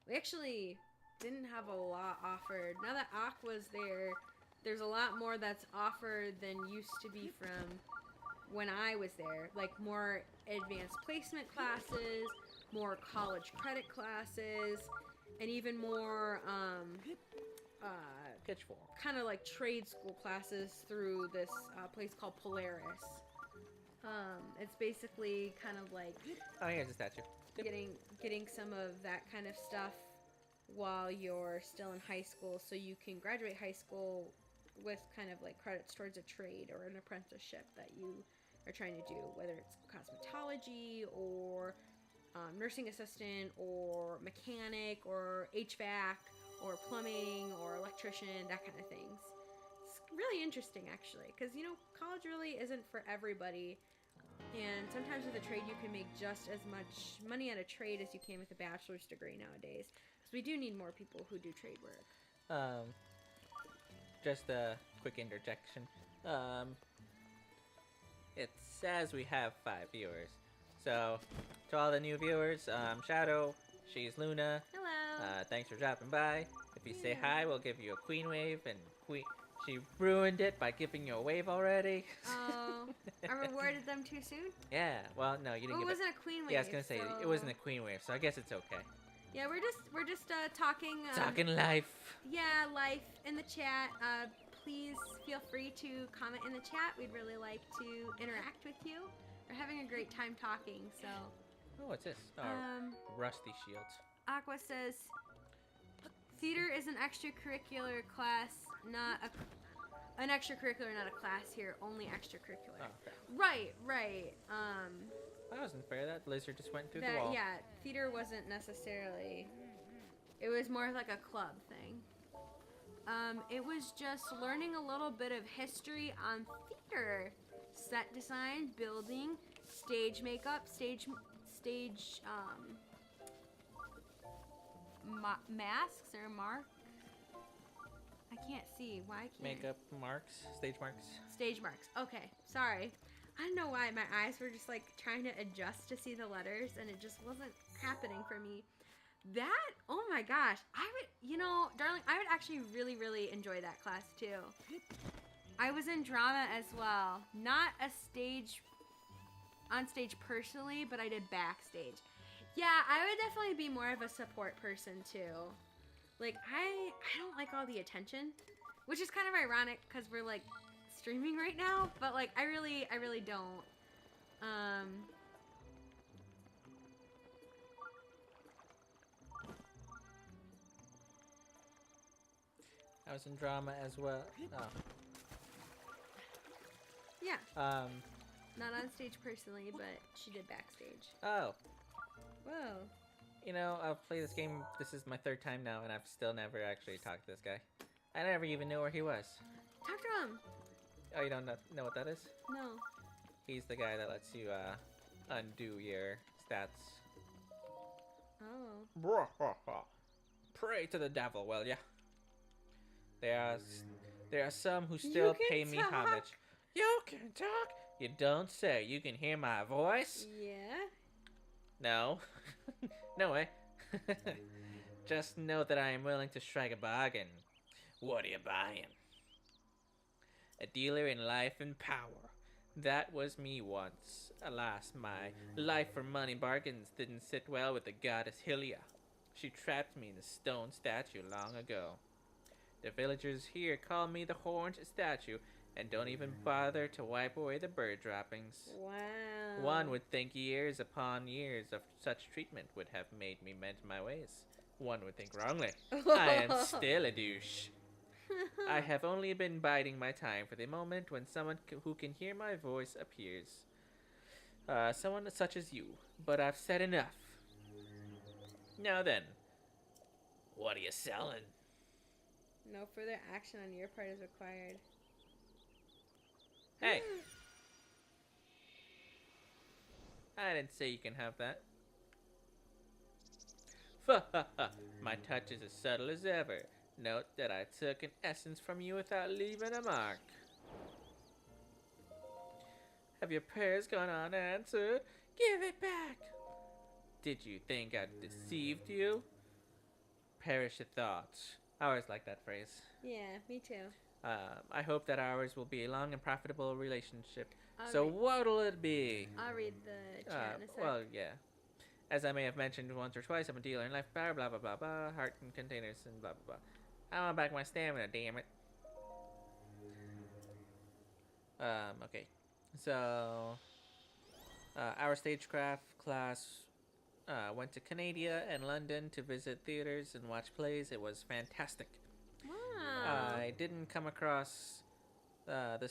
We actually didn't have a lot offered. Now that Aqua's there, there's a lot more that's offered than used to be from when I was there. Like more advanced placement classes, more college credit classes, and even more Pitchfork. kind of like trade school classes through this place called Polaris. It's basically kind of like Oh, here's a statue. Yep. getting some of that kind of stuff while you're still in high school, so you can graduate high school with kind of like credits towards a trade or an apprenticeship that you are trying to do, whether it's cosmetology or nursing assistant or mechanic or HVAC or plumbing or electrician, that kind of things. It's really interesting actually, because college really isn't for everybody, and sometimes with a trade you can make just as much money at a trade as you can with a bachelor's degree nowadays, because we do need more people who do trade work. Just a quick interjection. It says we have 5 viewers. So, to all the new viewers, Shadow, she's Luna. Hello. Thanks for dropping by. If you say Yeah. hi, we'll give you a queen wave, and she ruined it by giving you a wave already. Oh, I rewarded them too soon? Yeah, well, no, you didn't Well, it give wasn't a queen wave. Yeah, I was gonna say, so... it wasn't a queen wave, so I guess it's okay. Yeah, we're just talking. Talking life. Yeah, life in the chat. Please feel free to comment in the chat. We'd really like to interact with you. We're having a great time talking. So. Oh, what's this? Oh, rusty shields. Aqua says, theater is an extracurricular class, not an extracurricular, not a class here. Only extracurricular. Oh, okay. Right. That wasn't fair. That lizard just went through the That, wall. yeah, theater wasn't necessarily. It was more like a club thing. It was just learning a little bit of history on theater, set design, building, stage makeup, stage masks or mark. I can't see. Why can't Makeup marks, stage marks. Stage marks. Okay, sorry. I don't know why my eyes were just like trying to adjust to see the letters, and it just wasn't happening for me. That, oh my gosh, I would, darling, I would actually really, really enjoy that class too. I was in drama as well. Not on stage personally, but I did backstage. Yeah, I would definitely be more of a support person too. Like, I don't like all the attention, which is kind of ironic because we're like streaming right now, but like I really don't. I was in drama as well. Oh. Yeah. Not on stage personally, but she did backstage. Oh. Whoa. I've played this game. This is my 3rd time now, and I've still never actually talked to this guy. I never even knew where he was. Talk to him. Oh, you don't know what that is? No. He's the guy that lets you undo your stats. Oh. Pray to the devil, will ya? There are some who still pay me talk. homage. You can talk. You don't say. You can hear my voice? Yeah. No. No way. Just know that I am willing to strike a bargain. What are you buying? A dealer in life and power. That was me once. Alas, my life for money bargains didn't sit well with the goddess Hylia. She trapped me in a stone statue long ago. The villagers here call me the horned statue and don't even bother to wipe away the bird droppings. Wow. One would think years upon years of such treatment would have made me mend my ways. One would think wrongly. I am still a douche. I have only been biding my time for the moment when someone who can hear my voice appears. Someone such as you. But I've said enough. Now then, what are you selling? No further action on your part is required. Hey! I didn't say you can have that. My touch is as subtle as ever. Note that I took an essence from you without leaving a mark. Have your prayers gone unanswered? Give it back! Did you think I deceived you? Perish the thoughts. I always like that phrase. Yeah, me too. I hope that ours will be a long and profitable relationship. I'll So read- what'll it be? I'll read the chat in a sec. Well, yeah. As I may have mentioned once or twice, I'm a dealer in life power, blah blah blah blah, heart and containers and blah blah blah. I want back my stamina, damn it. Okay. So, our stagecraft class went to Canada and London to visit theaters and watch plays. It was fantastic. Wow. I didn't come across the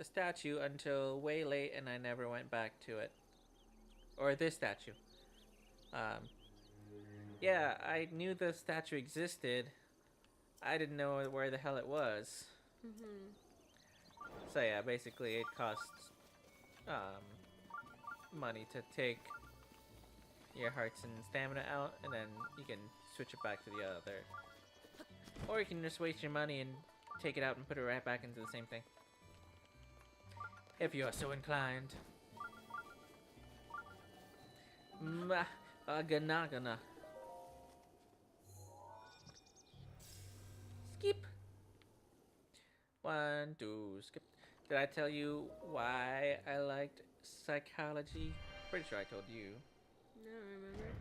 statue until way late, and I never went back to it. Or this statue. Yeah, I knew the statue existed. I didn't know where the hell it was. Mhm. So yeah, basically it costs money to take your hearts and stamina out, and then you can switch it back to the other. Or you can just waste your money and take it out and put it right back into the same thing. If you are so inclined. Gana. Skip. 1, 2, skip. Did I tell you why I liked psychology? Pretty sure I told you. I don't remember.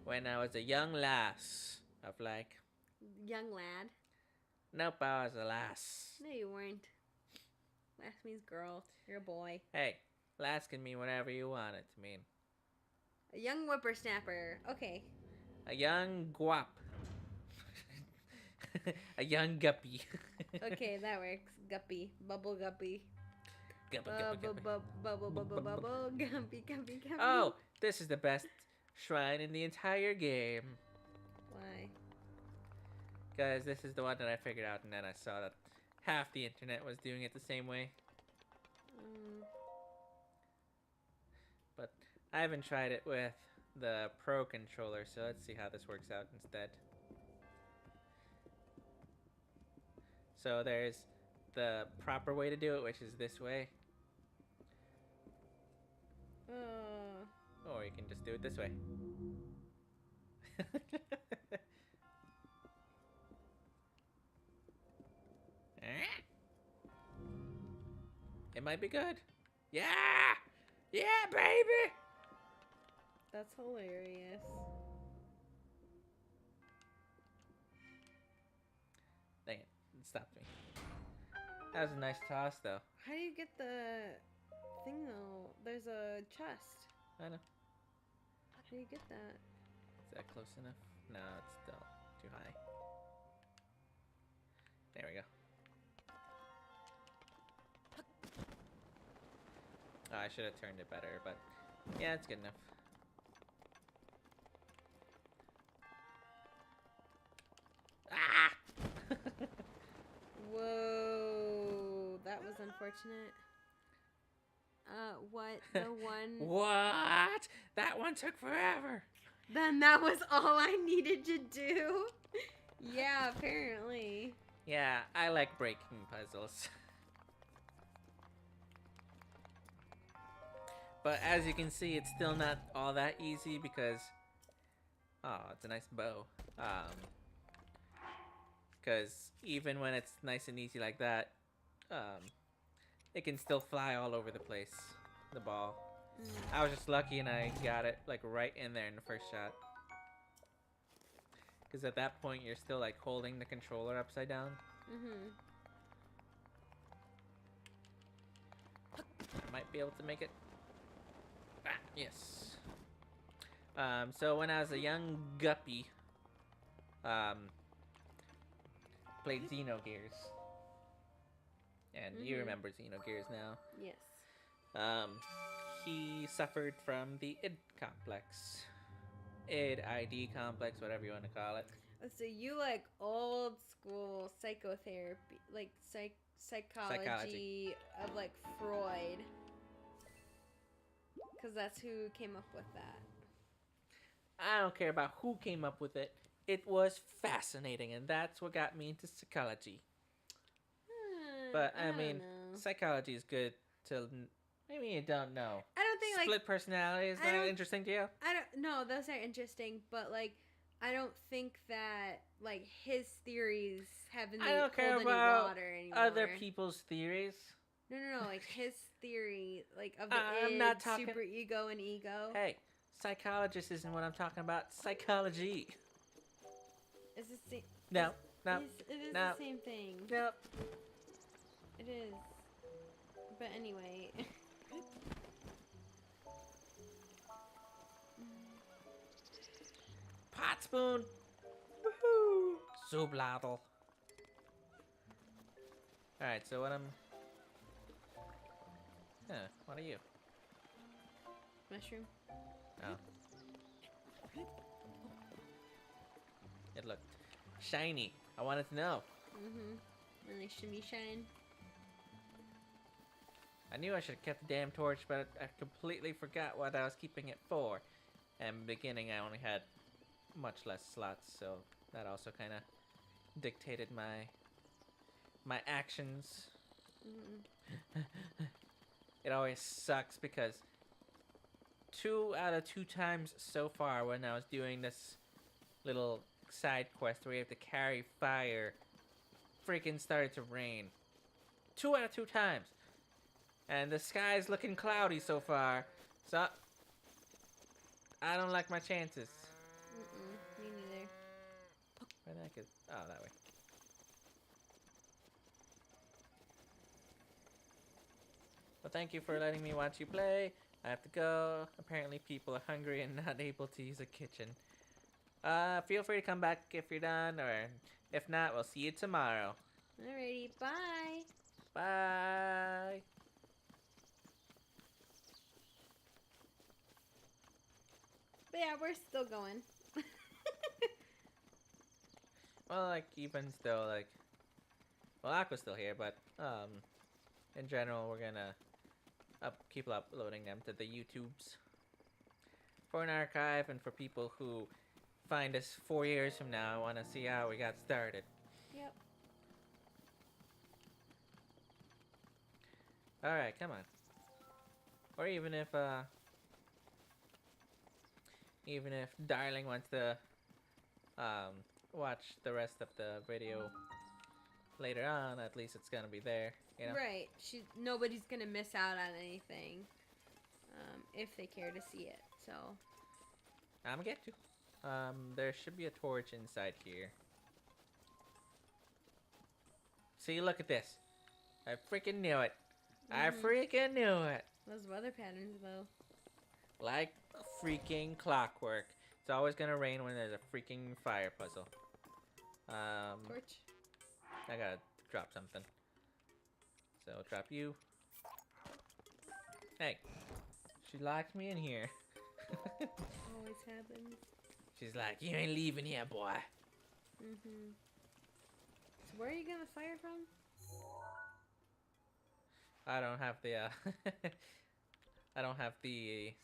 When I was a young lass of like... Young lad. Nope, I was a lass. No, you weren't. Lass means girl. You're a boy. Hey, lass can mean whatever you want it to mean. A young whippersnapper. Okay. A young guap. A young guppy. Okay, that works. Guppy. Bubble guppy. Guppy. Bubble. Guppy. Oh, this is the best shrine in the entire game. Why? Guys, this is the one that I figured out, and then I saw that half the internet was doing it the same way. But I haven't tried it with the Pro controller, so let's see how this works out instead. So there's the proper way to do it, which is this way. Or you can just do it this way. It might be good. Yeah! Yeah, baby! That's hilarious. Dang it. It stopped me. That was a nice toss, though. How do you get the thing, though? There's a chest. I know. How do you get that? Is that close enough? No, it's still too high. There we go. Oh, I should have turned it better, but yeah, it's good enough. Ah! Whoa, that was unfortunate. What? The one... What? That one took forever. Then that was all I needed to do? Yeah, apparently. Yeah, I like breaking puzzles. But as you can see, it's still not all that easy because... Oh, it's a nice bow. Because even when it's nice and easy like that, it can still fly all over the place, the ball. I was just lucky and I got it like right in there in the first shot. Because at that point, you're still like holding the controller upside down. Might be able to make it. Ah, yes. So when I was a young guppy, played Xenogears. And you remember Xenogears now. Yes. He suffered from the id complex. ID complex, whatever you want to call it. So you like old school psychotherapy, like psychology of like Freud. Because that's who came up with that. I don't care about who came up with it. It was fascinating, and that's what got me into psychology. But I mean, psychology is good to. Maybe you don't know. I don't think split personality is that interesting to you? I don't. No, those are interesting, but like, I don't think that like his theories have any I don't care about water anymore. Other people's theories. No, like his theory, like of the I'm not talking super ego and ego. Hey, psychologist isn't what I'm talking about. Psychology. Is the same? No. It is the same thing. Nope. It is. But anyway. Pot spoon. Woohoo! Subladel. Alright, so what I'm... Huh, what are you? Mushroom. Oh. It looked shiny. I wanted to know. Really shimmy shine. I knew I should have kept the damn torch, but I completely forgot what I was keeping it for. And in the beginning, I only had much less slots, so that also kind of dictated my actions. It always sucks because 2 out of 2 times so far when I was doing this little side quest where you have to carry fire, freaking started to rain. 2 out of 2 times. And the sky's looking cloudy so far, so I don't like my chances. Me neither. Where the heck is... Oh, that way. Well, thank you for letting me watch you play. I have to go. Apparently people are hungry and not able to use a kitchen. Feel free to come back if you're done, or if not, we'll see you tomorrow. Alrighty, bye. Bye. But yeah, we're still going. Well, like, even still, like... Well, Aqua's still here, but, in general, we're gonna keep uploading them to the YouTubes. For an archive, and for people who find us 4 years from now, I want to see how we got started. Yep. Alright, come on. Or even if Darling wants to, watch the rest of the video later on, at least it's gonna be there, you know? Right. Nobody's gonna miss out on anything, if they care to see it, so. I'm gonna get to. There should be a torch inside here. See, look at this. I freaking knew it. I freaking knew it. Those weather patterns, though. Like freaking clockwork. It's always gonna rain when there's a freaking fire puzzle. Torch. I gotta drop something. So I'll drop you. Hey, she locked me in here. Always happens. She's like, you ain't leaving here, boy. So where are you gonna fire from? I don't have the I don't have the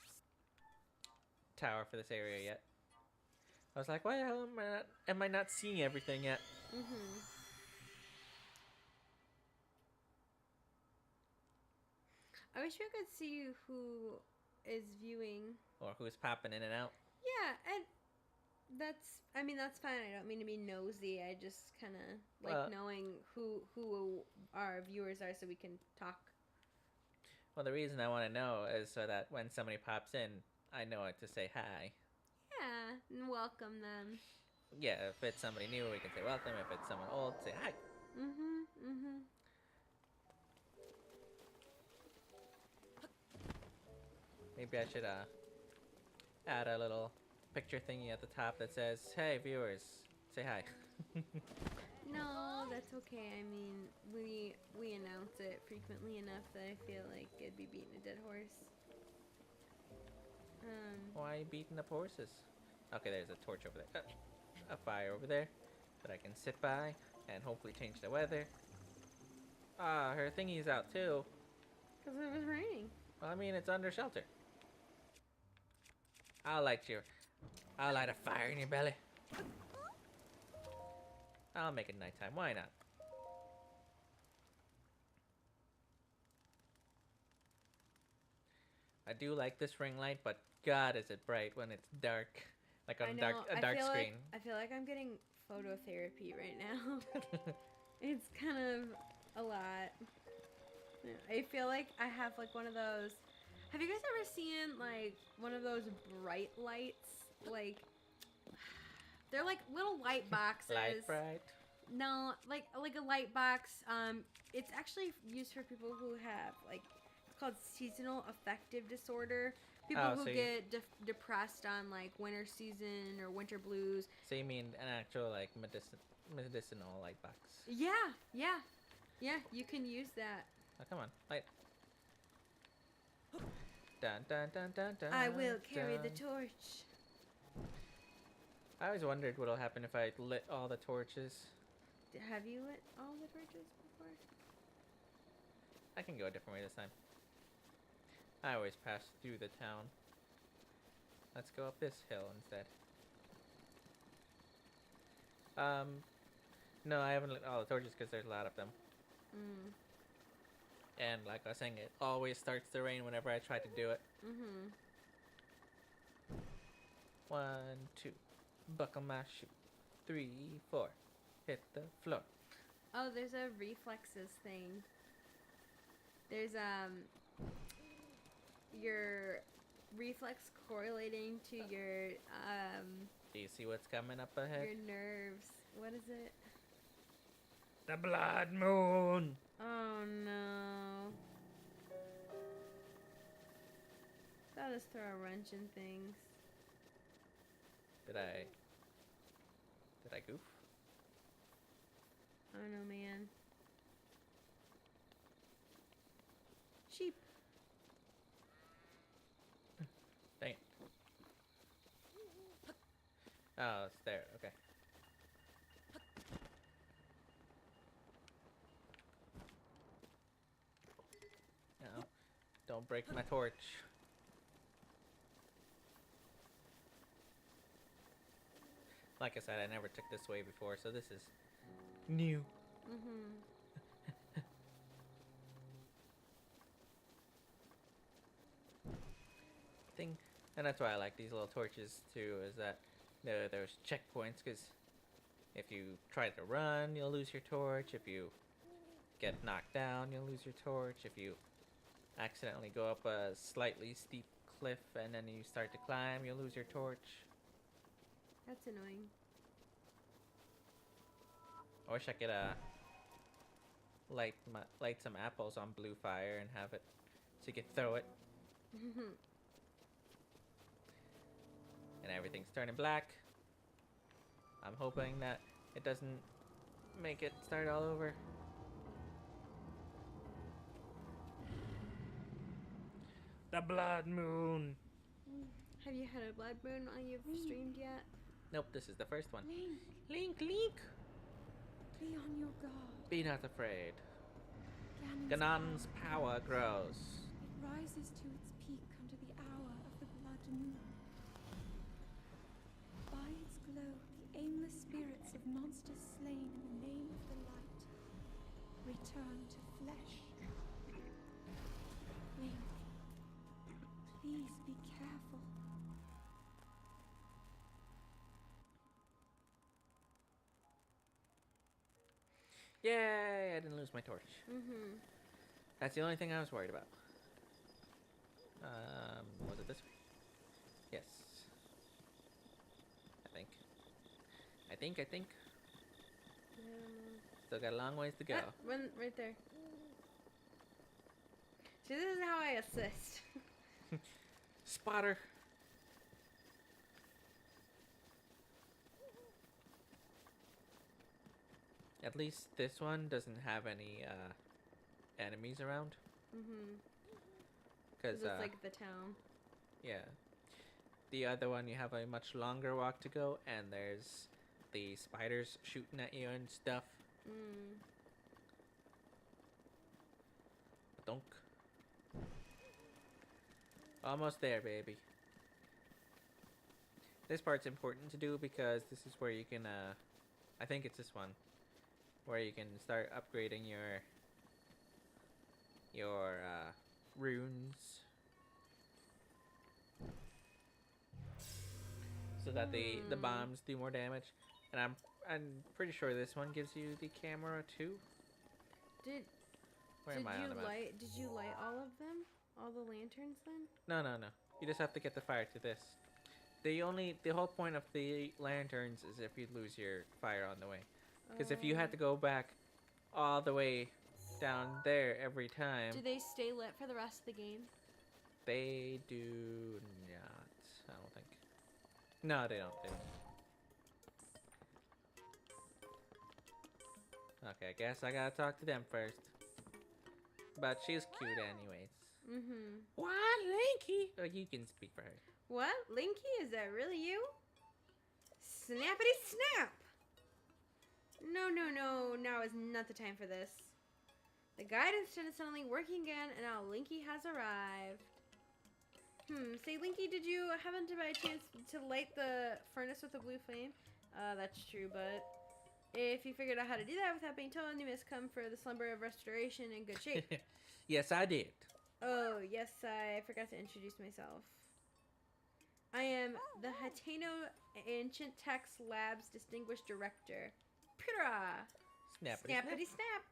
tower for this area yet. I was like, why the hell am I not seeing everything yet? I wish I could see who is viewing. Or who's popping in and out. Yeah, and that's fine. I don't mean to be nosy. I just kind of like knowing who our viewers are so we can talk. Well, the reason I want to know is so that when somebody pops in, I know what to say hi. Yeah, and welcome them. Yeah, if it's somebody new, we can say welcome. If it's someone old, say hi. Maybe I should add a little picture thingy at the top that says, "Hey viewers, say hi." No, that's okay. I mean, we announce it frequently enough that I feel like it'd be beating a dead horse. Why are you beating up horses? Okay, there's a torch over there. A fire over there that I can sit by and hopefully change the weather. Ah, her thingy's out too. Because it was raining. Well, I mean, it's under shelter. I'll light a fire in your belly. I'll make it nighttime. Why not? I do like this ring light, but God, is it bright when it's dark, like on a dark screen. I feel like I'm getting phototherapy right now. It's kind of a lot. I feel like I have like one of those. Have you guys ever seen like one of those bright lights? Like they're like little light boxes. Light bright. No, like a light box. It's actually used for people who have like it's called seasonal affective disorder. People who get depressed on like winter season or winter blues. So you mean an actual like medicinal light box? Yeah. You can use that. Oh, come on, light. Dun dun dun dun dun. I will carry the torch. I always wondered what'll happen if I lit all the torches. Have you lit all the torches before? I can go a different way this time. I always pass through the town. Let's go up this hill instead. No, I haven't lit all the torches because there's a lot of them. And like I was saying, it always starts to rain whenever I try to do it. 1, 2, buckle my shoe. 3, 4, hit the floor. Oh, there's a reflexes thing. There's your reflex correlating to your Do you see what's coming up ahead? your nerves. What is it? The blood moon. Oh no. That is throw a wrench in things. Did I goof? I don't know, man. Sheep. Dang it. Oh, it's there. Okay. No. Don't break my torch. Like I said, I never took this way before, so this is new. Thing, and that's why I like these little torches too. Is that there's checkpoints? Because if you try to run, you'll lose your torch. If you get knocked down, you'll lose your torch. If you accidentally go up a slightly steep cliff and then you start to climb, you'll lose your torch. That's annoying. I wish I could light some apples on blue fire and have it so you could throw it. And everything's turning black. I'm hoping that it doesn't make it start all over. The blood moon. Have you had a blood moon while you've streamed yet? Nope, this is the first one. Link, Link. be on your guard. Be not afraid. Ganon's Ganon's power grows. It rises to its peak under the hour of the blood moon. By its glow, the aimless spirits of monsters slain in the name of the light return to flesh. Link, please Yay! I didn't lose my torch. Mm-hmm. That's the only thing I was worried about. Was it this way? Yes. I think. Still got a long ways to go. One right there. See, this is how I assist. Spotter. At least this one doesn't have any enemies around. Mm-hmm. Because it's like the town. yeah. The other one, you have a much longer walk to go, and there's the spiders shooting at you and stuff. Mm. Donk. Almost there, baby. This part's important to do because this is where you can, I think it's this one, where you can start upgrading your runes. So that the bombs do more damage. And I'm pretty sure this one gives you the camera too. Did you light all of them? All the lanterns then? No. You just have to get the fire to this. The whole point of the lanterns is if you lose your fire on the way. Because if you had to go back all the way down there every time. Do they stay lit for the rest of the game? They do not. I don't think. No, they don't. Okay, I guess I gotta talk to them first. But she's cute anyways. Mm-hmm. What, Linky? Oh, you can speak for her. What? Linky? Is that really you? Snappity snap! No. Now is not the time for this. The guidance tent is suddenly working again, and now Linky has arrived. Say, Linky, did you happen to by chance to light the furnace with a blue flame? That's true, but if you figured out how to do that without being told, you must come for the slumber of restoration in good shape. Yes, I did. Oh, yes, I forgot to introduce myself. I am the Hateno Ancient Text Labs Distinguished Director. Pura! Snappity snap!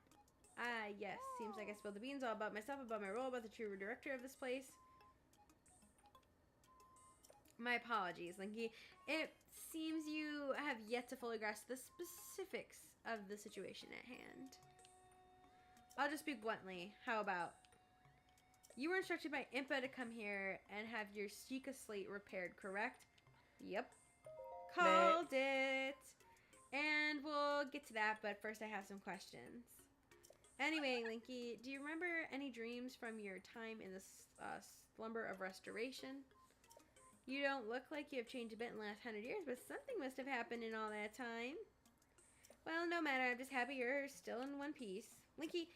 Ah, yes. Seems like I spilled the beans all about myself, about my role, about the true director of this place. My apologies, Linky. It seems you have yet to fully grasp the specifics of the situation at hand. I'll just speak bluntly. How about? You were instructed by Impa to come here and have your Sheikah slate repaired, correct? Yep. Called it! And we'll get to that, but first I have some questions. Anyway, Linky, do you remember any dreams from your time in the slumber of restoration? You don't look like you have changed a bit in the last 100 years, but something must have happened in all that time. Well, no matter. I'm just happy you're still in one piece. Linky,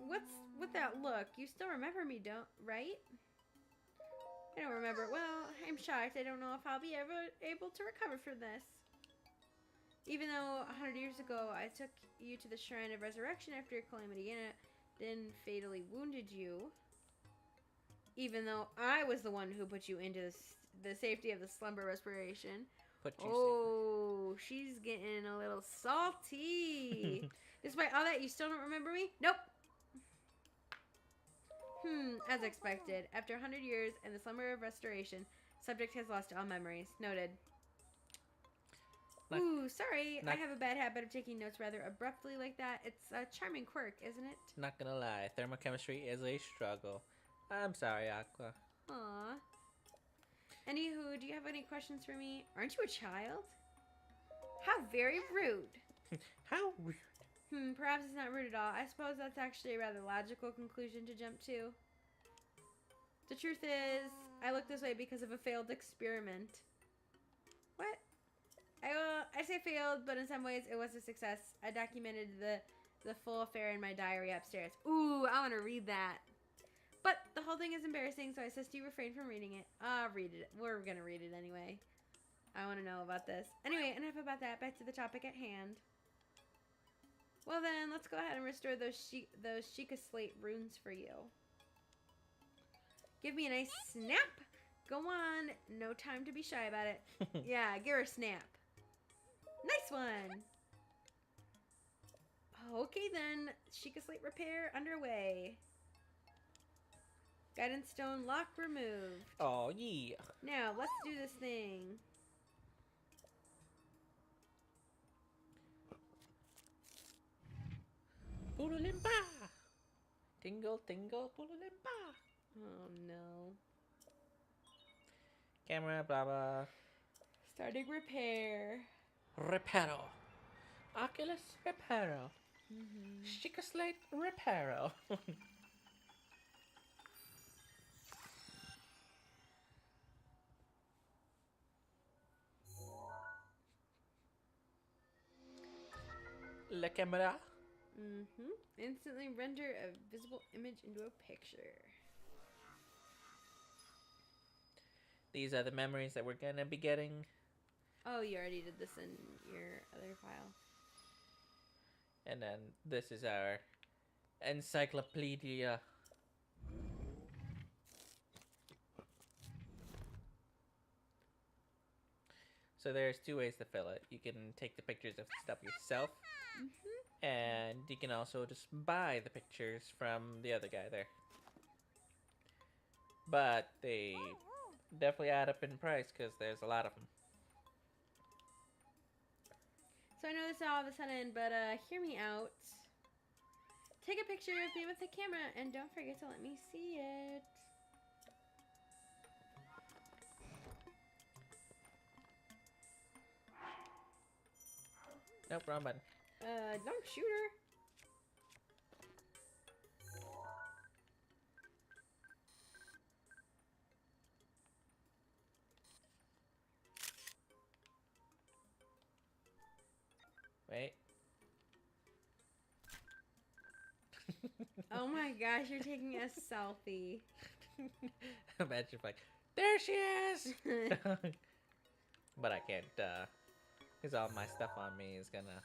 what's with that look? You still remember me, right? I don't remember. Well, I'm shocked. I don't know if I'll be ever able to recover from this. Even though 100 years ago I took you to the Shrine of Resurrection after your calamity and it then fatally wounded you. Even though I was the one who put you into the safety of the slumber respiration. Oh, she's getting a little salty. Despite all that, you still don't remember me? Nope. As expected. After 100 years and the slumber of restoration, subject has lost all memories. Noted. Ooh, sorry. I have a bad habit of taking notes rather abruptly like that. It's a charming quirk, isn't it? Not gonna lie, thermochemistry is a struggle. I'm sorry, Aqua. Aw. Anywho, do you have any questions for me? Aren't you a child? How very rude. How rude. Perhaps it's not rude at all. I suppose that's actually a rather logical conclusion to jump to. The truth is, I look this way because of a failed experiment. What? I say failed, but in some ways it was a success. I documented the full affair in my diary upstairs. Ooh, I want to read that. But the whole thing is embarrassing, so I insist you refrain from reading it. Read it. We're going to read it anyway. I want to know about this. Anyway, enough about that. Back to the topic at hand. Well then, let's go ahead and restore those Sheikah slate runes for you. Give me a nice snap. Go on. No time to be shy about it. Yeah, give her a snap. Nice one. Okay then, Sheikah Slate repair underway. Guidance stone lock removed. Oh, yeah. Now, let's do this thing. Pululimpa! Tingle, tingle, pululimpa! Oh no. Camera, blah, blah. Starting repair. Reparo. Oculus reparo. Sheikah Slate reparo. La camera. Instantly render a visible image into a picture. These are the memories that we're gonna be getting. Oh, you already did this in your other file. And then this is our encyclopedia. So there's two ways to fill it. You can take the pictures of stuff yourself, and you can also just buy the pictures from the other guy there. But they definitely add up in price because there's a lot of them. So I know this all of a sudden, but hear me out. Take a picture of me with the camera, and don't forget to let me see it. Nope, wrong button. Don't shoot her. Wait. Oh my gosh, you're taking a selfie. Imagine if like, there she is! But I can't, because all my stuff on me is gonna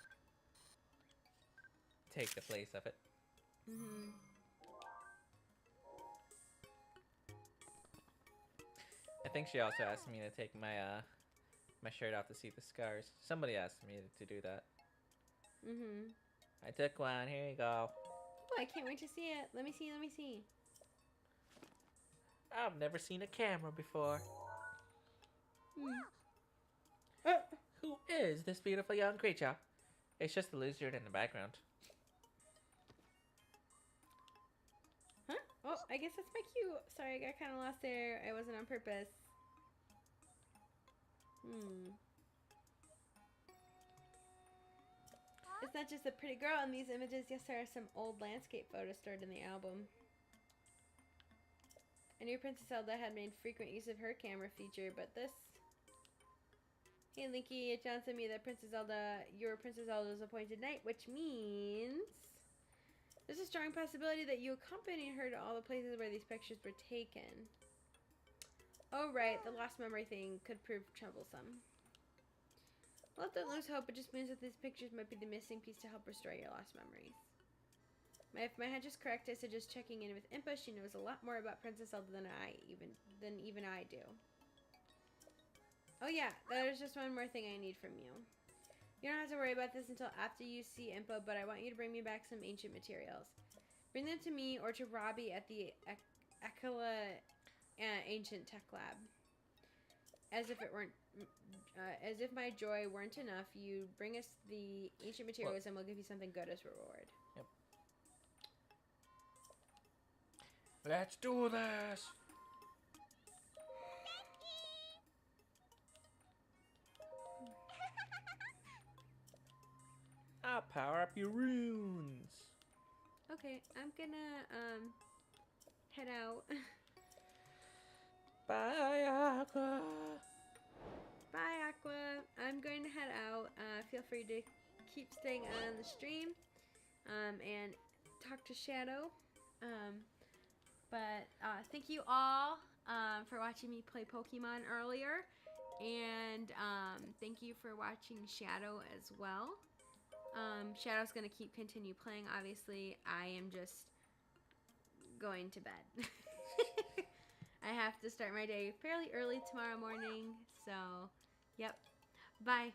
take the place of it. I think she also asked me to take my my shirt off to see the scars. Somebody asked me to do that. I took one. Here you go. Oh, I can't wait to see it. Let me see, let me see. I've never seen a camera before. Who is this beautiful young creature? It's just the lizard in the background. Huh? Oh, I guess that's my cue. Sorry, I got kind of lost there. I wasn't on purpose. It's not just a pretty girl in these images. Yes, there are some old landscape photos stored in the album. I knew Princess Zelda had made frequent use of her camera feature, but this... Hey, Linky, John sent me that you were Princess Zelda's appointed knight, which means... There's a strong possibility that you accompanied her to all the places where these pictures were taken. Oh, right, the lost memory thing could prove troublesome. Well, don't lose hope. It just means that these pictures might be the missing piece to help restore your lost memories. If my hunch is correct, I suggest checking in with Impa. She knows a lot more about Princess Zelda than even I do. Oh yeah, there's just one more thing I need from you. You don't have to worry about this until after you see Impa, but I want you to bring me back some ancient materials. Bring them to me or to Robbie at the Akela Ancient Tech Lab. As if my joy weren't enough, you bring us the ancient materials and we'll give you something good as reward. Yep. Let's do this! I'll power up your runes. Okay, I'm gonna head out. Bye, Aqua. Bye, Aqua. I'm going to head out. Feel free to keep staying on the stream and talk to Shadow. But thank you all for watching me play Pokemon earlier. And thank you for watching Shadow as well. Shadow's going to continue playing, obviously. I am just going to bed. I have to start my day fairly early tomorrow morning, so, yep. Bye.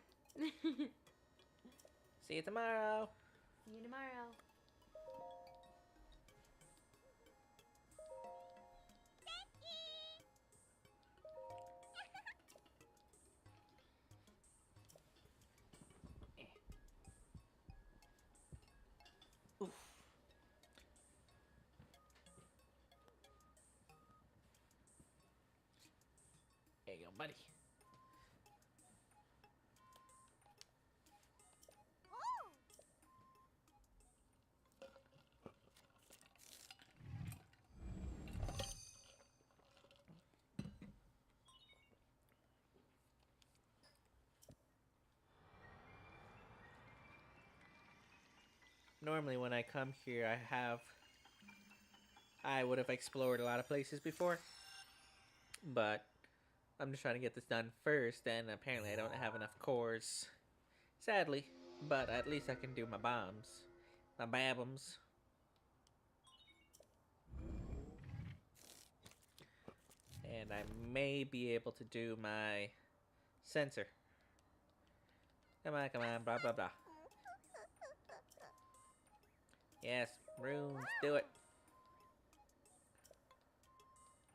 See you tomorrow. See you tomorrow. Oof. There you go, buddy. Normally when I come here, I would have explored a lot of places before, but I'm just trying to get this done first, and apparently I don't have enough cores. Sadly, but at least I can do my bombs. My babums. And I may be able to do my sensor. Come on, blah blah blah. Yes, runes, do it.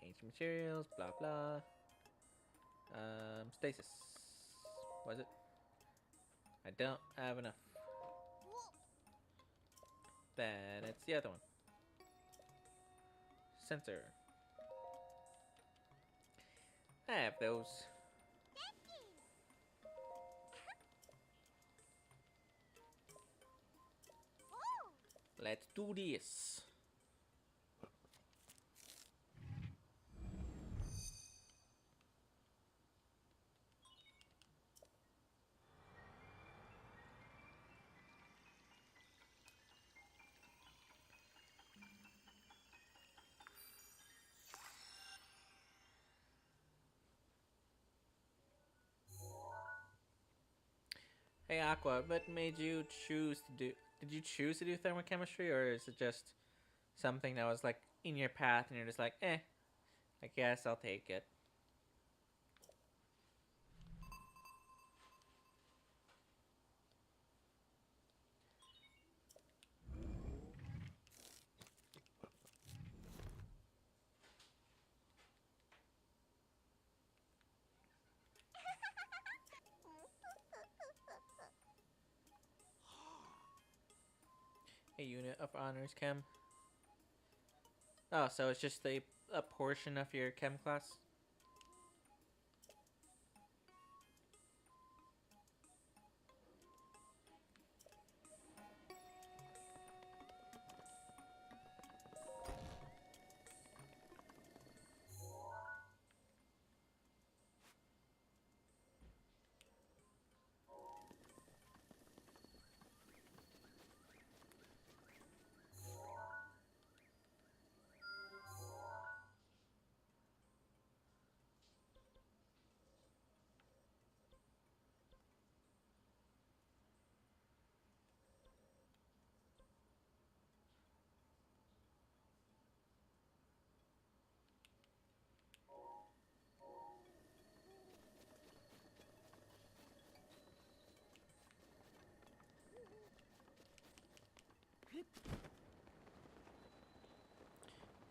Ancient materials, blah blah. Stasis. Was it? I don't have enough. Then it's the other one. Sensor. I have those. Let's do this. Hey Aqua, what made you choose to do? Did you choose to do thermochemistry, or is it just something that was like in your path, and you're just like, I guess I'll take it. A unit of honors chem. Oh, so it's just a portion of your chem class?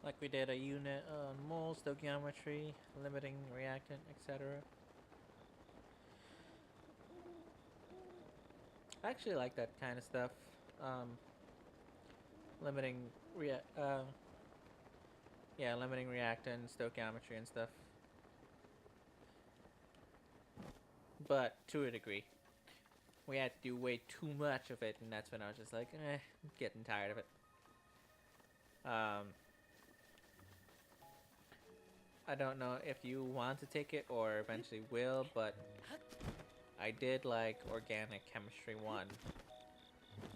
Like we did a unit on mole, stoichiometry, limiting reactant, etc. I actually like that kind of stuff. Limiting limiting reactant, stoichiometry and stuff. But to a degree. We had to do way too much of it, and that's when I was just like, I'm getting tired of it. I don't know if you want to take it or eventually will, but I did like Organic Chemistry 1.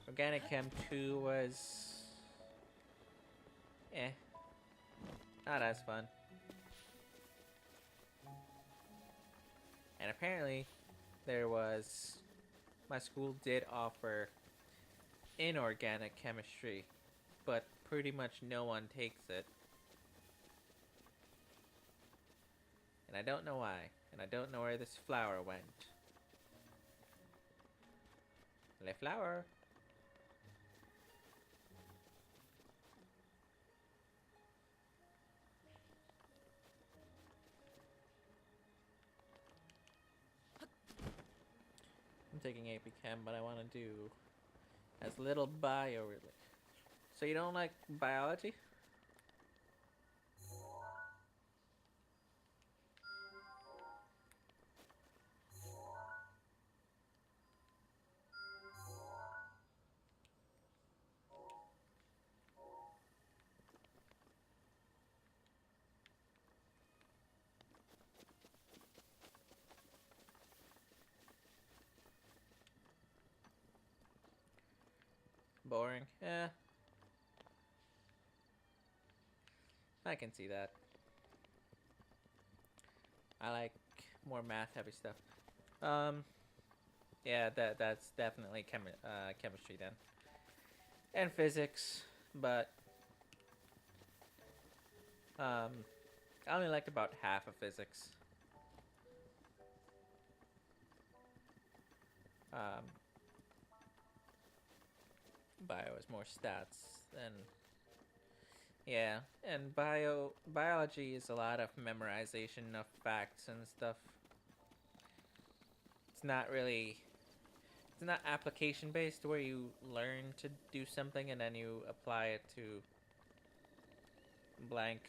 Organic Chem 2 was... not as fun. And apparently, there was... my school did offer inorganic chemistry, but pretty much no one takes it. And I don't know why. And I don't know where this flower went. Le flower. taking AP Chem, but I want to do as little bio really. So you don't like biology? Boring. Yeah. I can see that. I like more math heavy stuff. Yeah, that's definitely chemistry then. And physics, but I only liked about half of physics. Um, Bio is more stats and yeah, and biology is a lot of memorization of facts and stuff. It's not really it's not application based where you learn to do something and then you apply it to blank.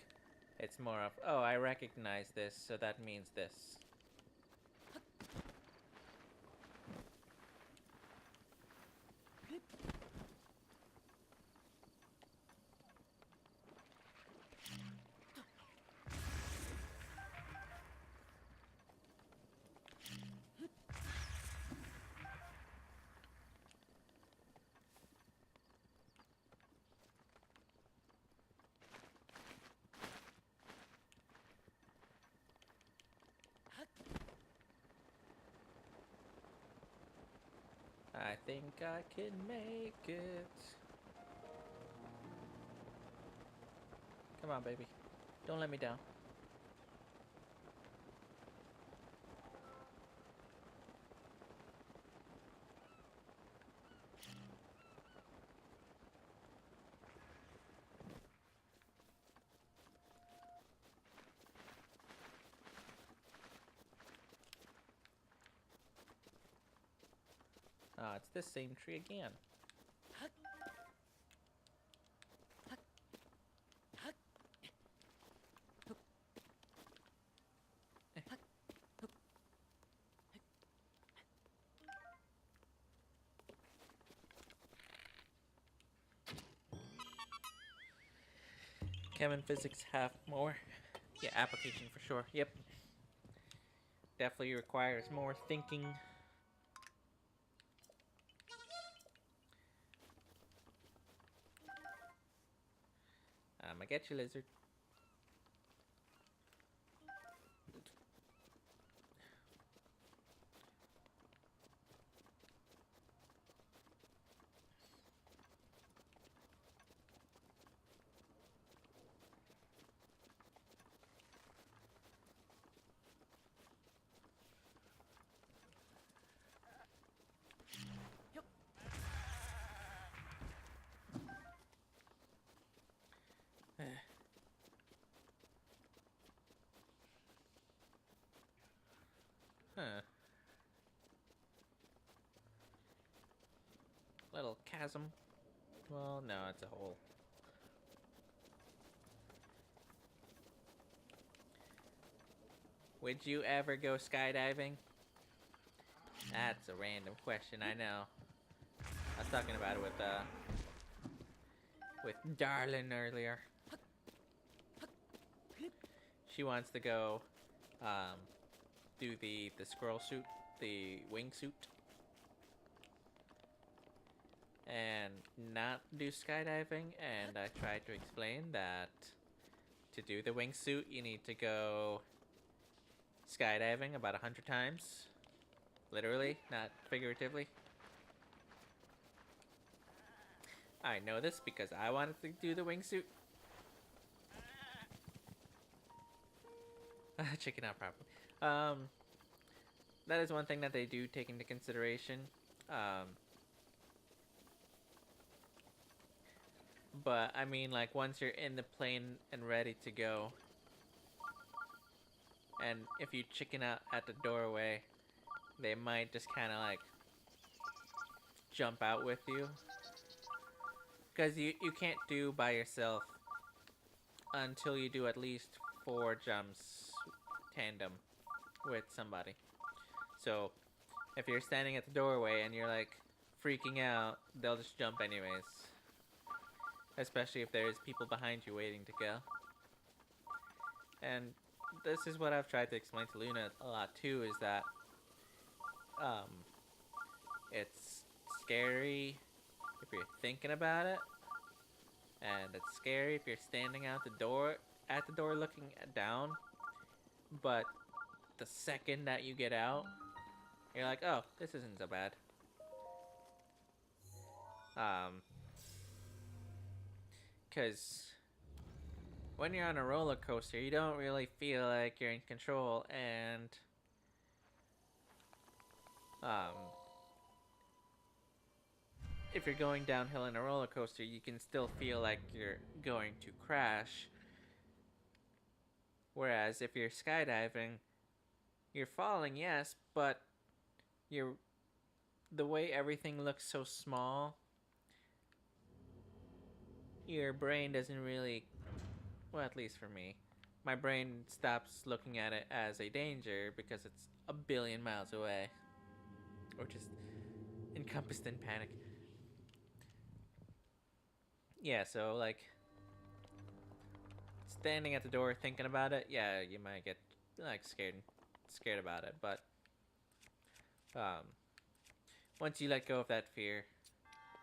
It's more of, oh, I recognize this, so that means this. I think I can make it. Come on, baby. Don't let me down. Ah, it's this same tree again. Chem and physics have more. Yeah, application for sure. Yep. Definitely requires more thinking. I get you, lizard. Huh. Little chasm. Well, no, it's a hole. Would you ever go skydiving? That's a random question, I know. I was talking about it with Darlin earlier. She wants to go do the squirrel suit, the wingsuit, and not do skydiving. And I tried to explain that to do the wingsuit, you need to go skydiving about 100 times, literally, not figuratively. I know this because I wanted to do the wingsuit. Chicken out properly. That is one thing that they do take into consideration. But I mean, like, once you're in the plane and ready to go, and if you chicken out at the doorway, they might just kind of like jump out with you. Because you can't do by yourself until you do at least 4 jumps tandem with somebody. So, if you're standing at the doorway and you're like freaking out, they'll just jump anyways. Especially if there's people behind you waiting to go. And this is what I've tried to explain to Luna a lot too, is that it's scary if you're thinking about it, and it's scary if you're standing at the door looking down, but the second that you get out, you're like, oh, this isn't so bad. Because when you're on a roller coaster, you don't really feel like you're in control, and if you're going downhill in a roller coaster, you can still feel like you're going to crash. Whereas if you're skydiving, you're falling, yes, but the way everything looks so small, your brain doesn't really, well, at least for me, my brain stops looking at it as a danger because it's a billion miles away, or just encompassed in panic. Yeah, so like standing at the door thinking about it, yeah, you might get like scared about it, but once you let go of that fear,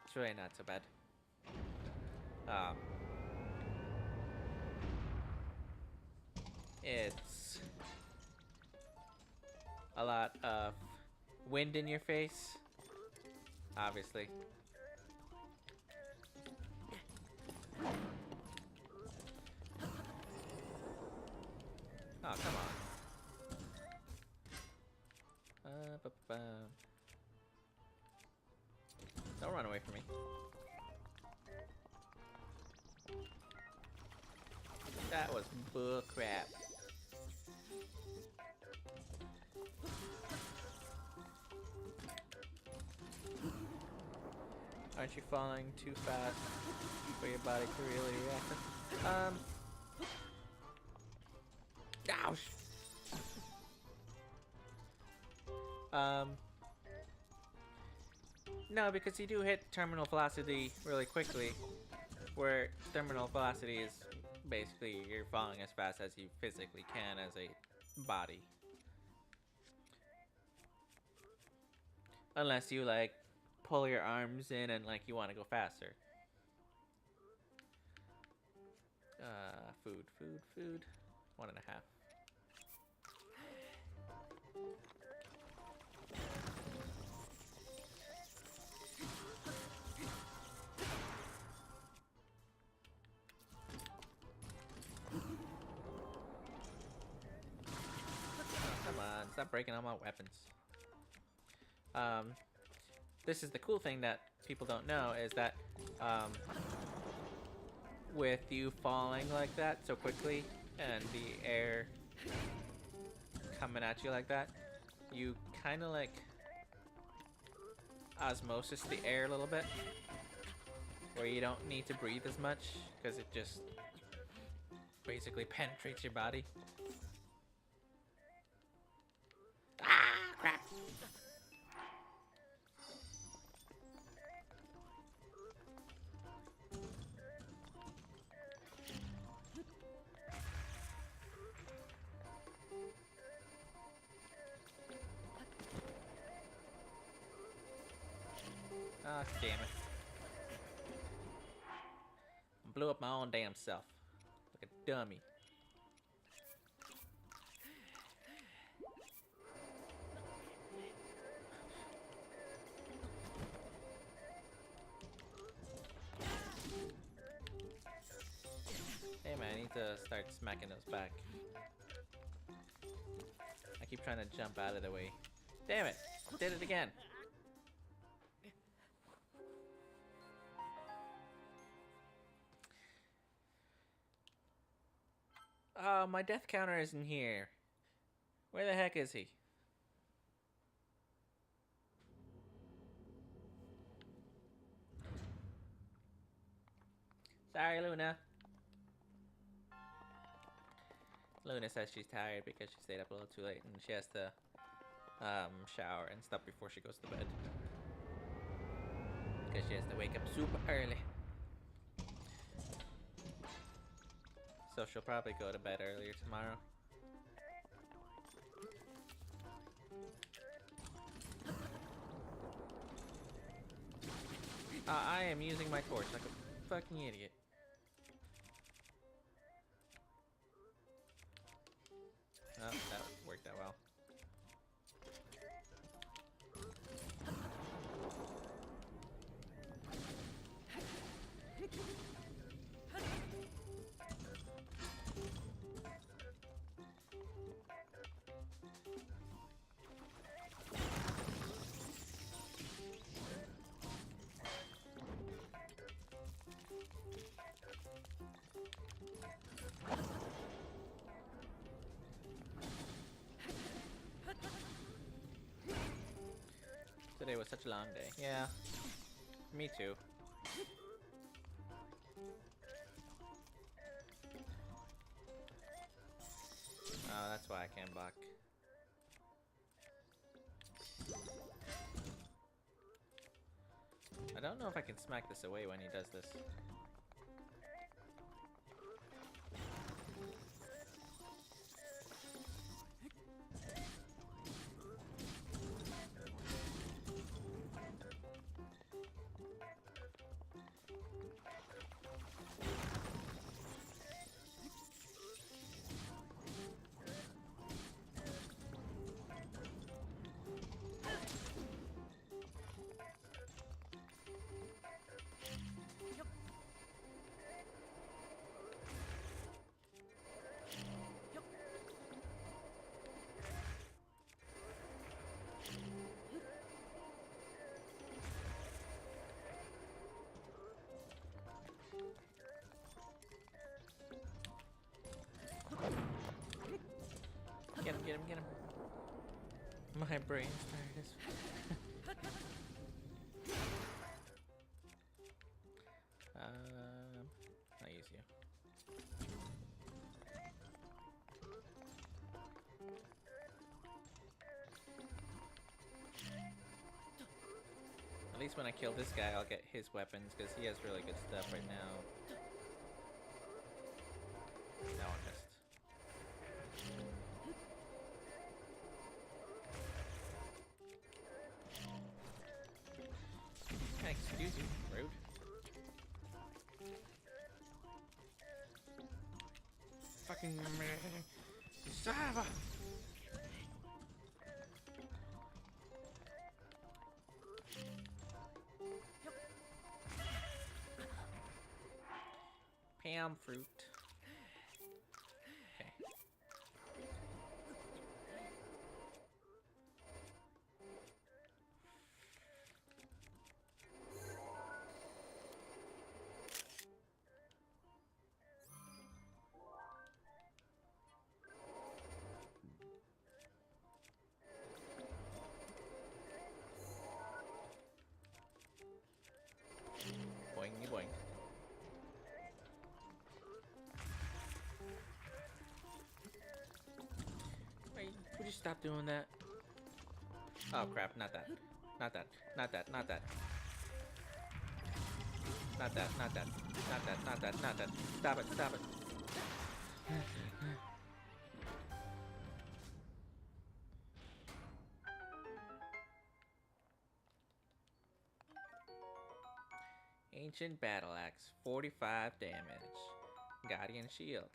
it's really not so bad. It's a lot of wind in your face, obviously. Oh, come on. Don't run away from me. That was bull crap. Aren't you falling too fast for your body to really react? Ouch! No, because you do hit terminal velocity really quickly, where terminal velocity is basically you're falling as fast as you physically can as a body. Unless you like pull your arms in and like you want to go faster. Food. 1.5. Come on, stop breaking all my weapons. This is the cool thing that people don't know, is that with you falling like that so quickly and the air coming at you like that, you kind of like osmosis the air a little bit, where you don't need to breathe as much because it just basically penetrates your body. Ah, crap! Ah, damn it. Blew up my own damn self. Like a dummy. Hey man, I need to start smacking those back. I keep trying to jump out of the way. Damn it! Did it again. Oh, my death counter isn't here. Where the heck is he? Sorry, Luna. Luna says she's tired because she stayed up a little too late and she has to shower and stuff before she goes to bed. Because she has to wake up super early. So she'll probably go to bed earlier tomorrow. I am using my torch like a fucking idiot. Oh, that worked out well. Today was such a long day. Yeah, me too. Oh, that's why I can't block. I don't know if I can smack this away when he does this. Get him, get him. My brain's tired as I'll use you. At least when I kill this guy, I'll get his weapons, because he has really good stuff right now. That one missed. Excuse you, rude. Fucking Sava. Pam fruit. Okay. Boingy boing. Wait, would you stop doing that? Oh crap, not that. Not that. Not that. Not that. Not that. Not that. Not that. Not that. Not that. Stop it. Stop it. Ancient Battle Axe, 45 damage. Guardian Shield.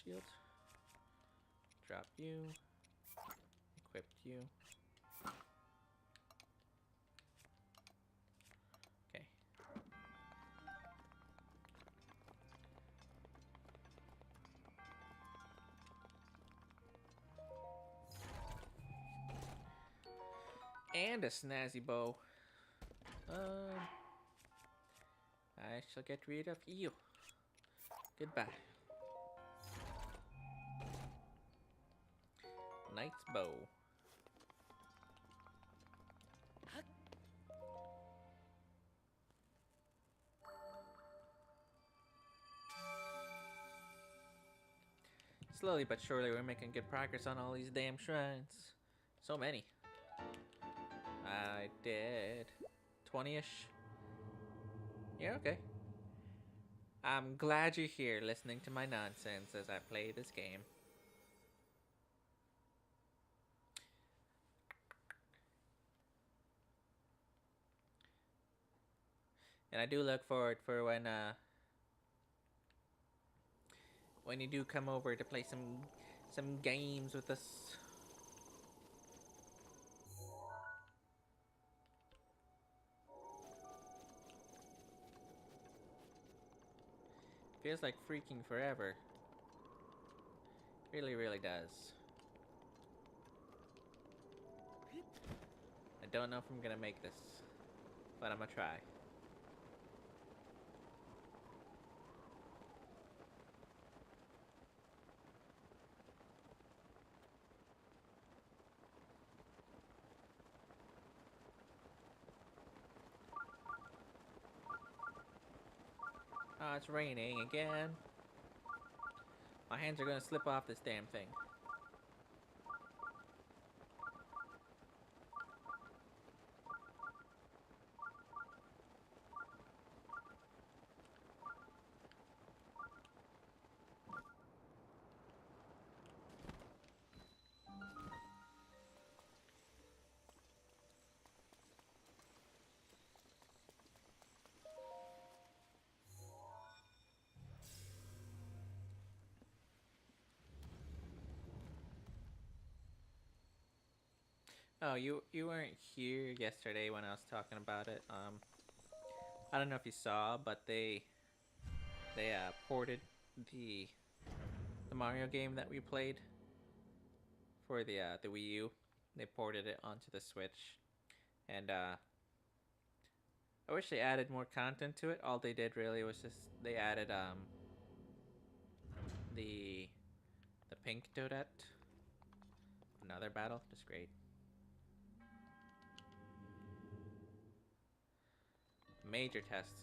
Shield. Drop you. Equip you. Okay. And a snazzy bow. I shall get rid of you. Goodbye. Knight's bow. Slowly but surely, we're making good progress on all these damn shrines. So many. I did 20-ish. Yeah, okay. I'm glad you're here listening to my nonsense as I play this game. And I do look forward for when you do come over to play some games with us. Feels like freaking forever. Really, really does. I don't know if I'm gonna make this, but I'm gonna try. Oh, it's raining again. My hands are gonna slip off this damn thing. Oh, you weren't here yesterday when I was talking about it. I don't know if you saw, but they ported the the Mario game that we played for the Wii U. They ported it onto the Switch, and I wish they added more content to it. All they did really was just they added the pink Toadette. Another battle, just great. Major test.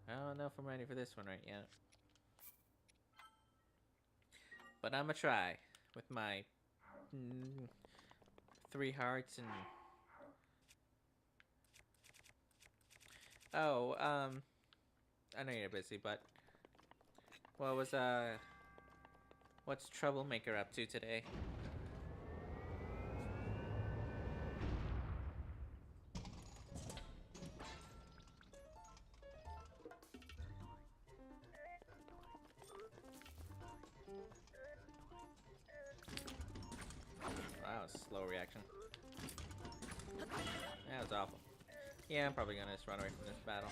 I don't know if I'm ready for this one right yet. But I'm gonna try with my 3 hearts and... Oh, I know you're busy, but... What's Troublemaker up to today? Wow, slow reaction. That was awful. Yeah, I'm probably gonna just run away from this battle.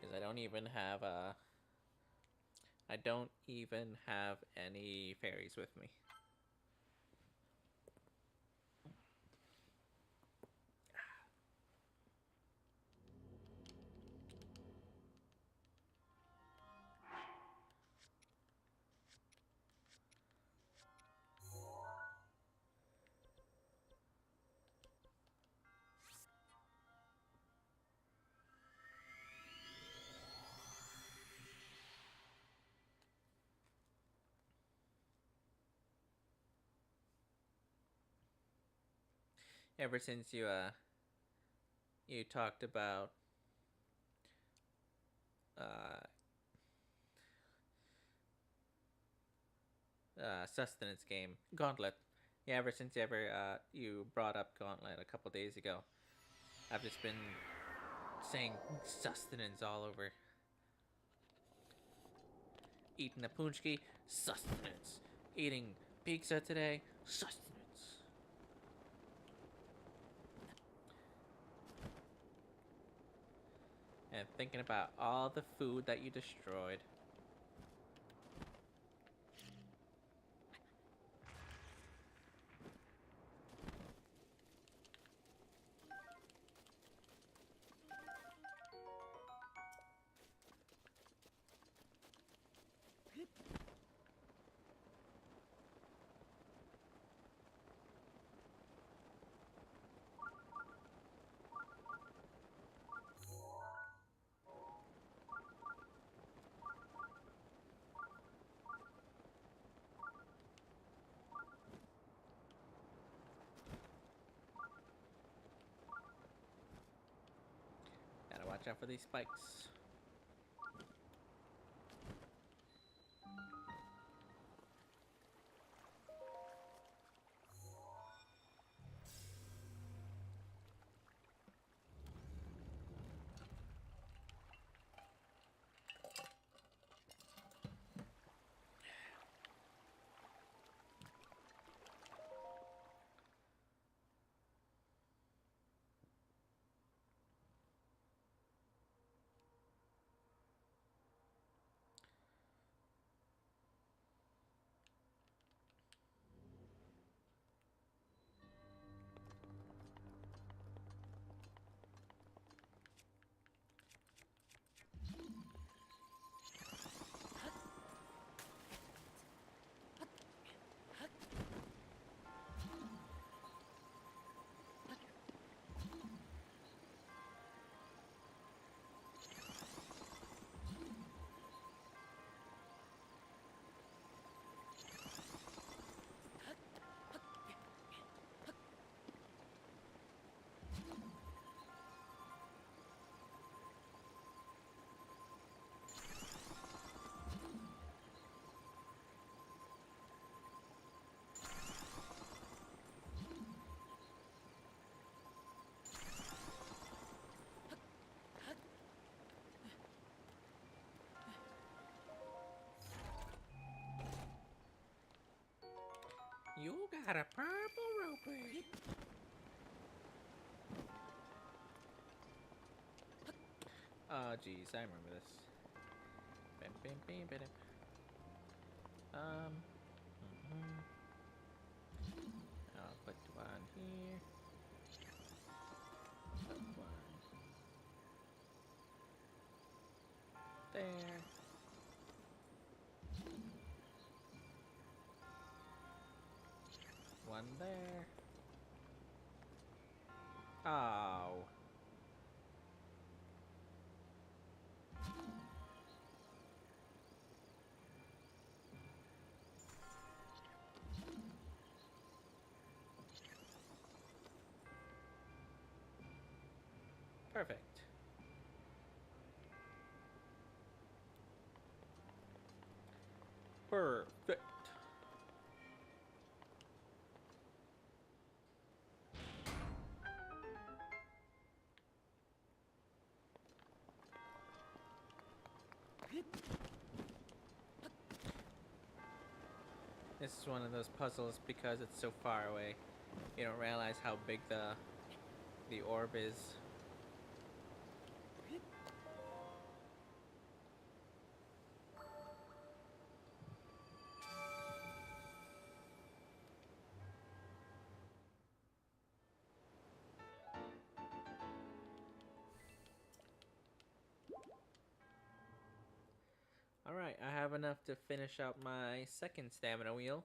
Because I don't even have any fairies with me. Ever since you talked about sustenance game Gauntlet. Yeah, ever since you brought up Gauntlet a couple days ago, I've just been saying sustenance all over. Eating a punchki, sustenance. Eating pizza today, sustenance. And thinking about all the food that you destroyed. Watch out for these spikes. You got a purple rupee. Oh, jeez, I remember this. Bam, bam, bam, bam. I'll put one here. Put one there. One there. Oh. Perfect. Perfect. This is one of those puzzles because it's so far away. You don't realize how big the orb is. Alright, I have enough to finish out my second stamina wheel.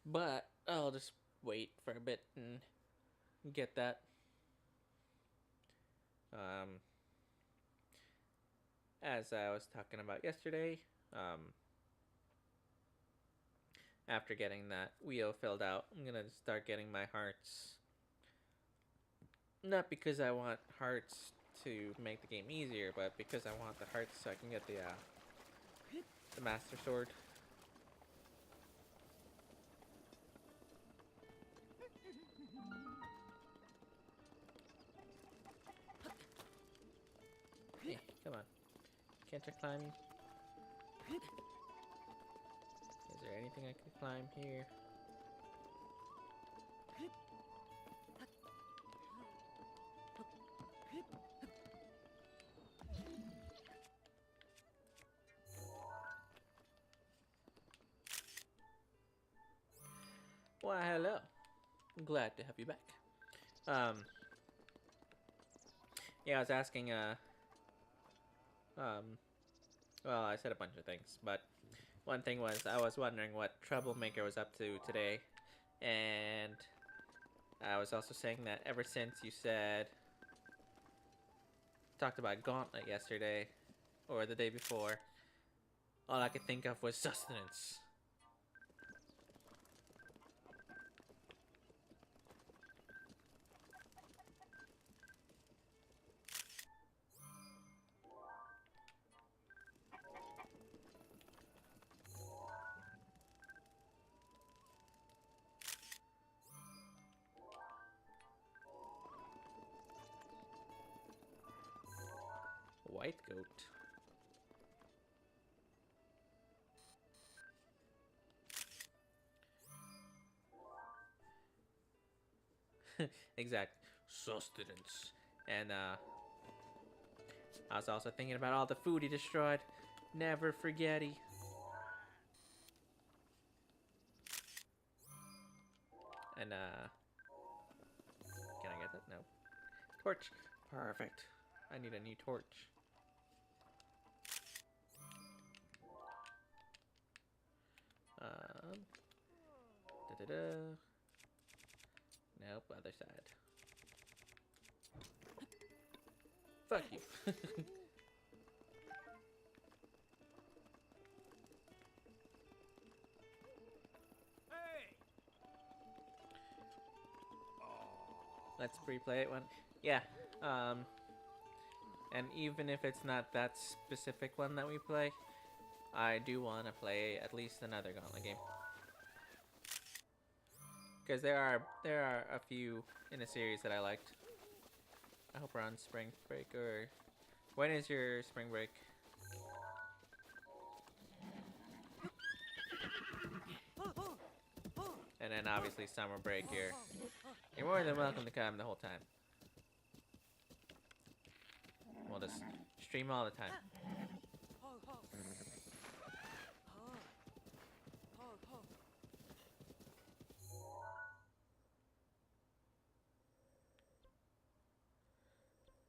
But I'll just wait for a bit and get that. As I was talking about yesterday, after getting that wheel filled out, I'm gonna start getting my hearts. Not because I want hearts to make the game easier, but because I want the hearts so I can get the Master Sword. Hey, come on. Can't I climb? Is there anything I can climb here? Why, hello. I'm glad to have you back. Yeah, I was asking, well, I said a bunch of things, but one thing was I was wondering what Troublemaker was up to today, and I was also saying that ever since you talked about Gauntlet yesterday, or the day before, all I could think of was sustenance. white goat. Exact sustenance. And I was also thinking about all the food he destroyed. Never forgetty. And can I get that? No. Torch. Perfect. I need a new torch. Da-da-da. Nope, other side. Fuck you. Let's pre-play it one. Yeah. And even if it's not that specific one that we play, I do want to play at least another Gauntlet game. Because there are a few in the series that I liked. I hope we're on spring break, or when is your spring break? And then obviously summer break here. You're more than welcome to come the whole time. We'll just stream all the time.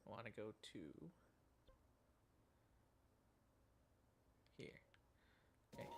I want to go to here. Okay.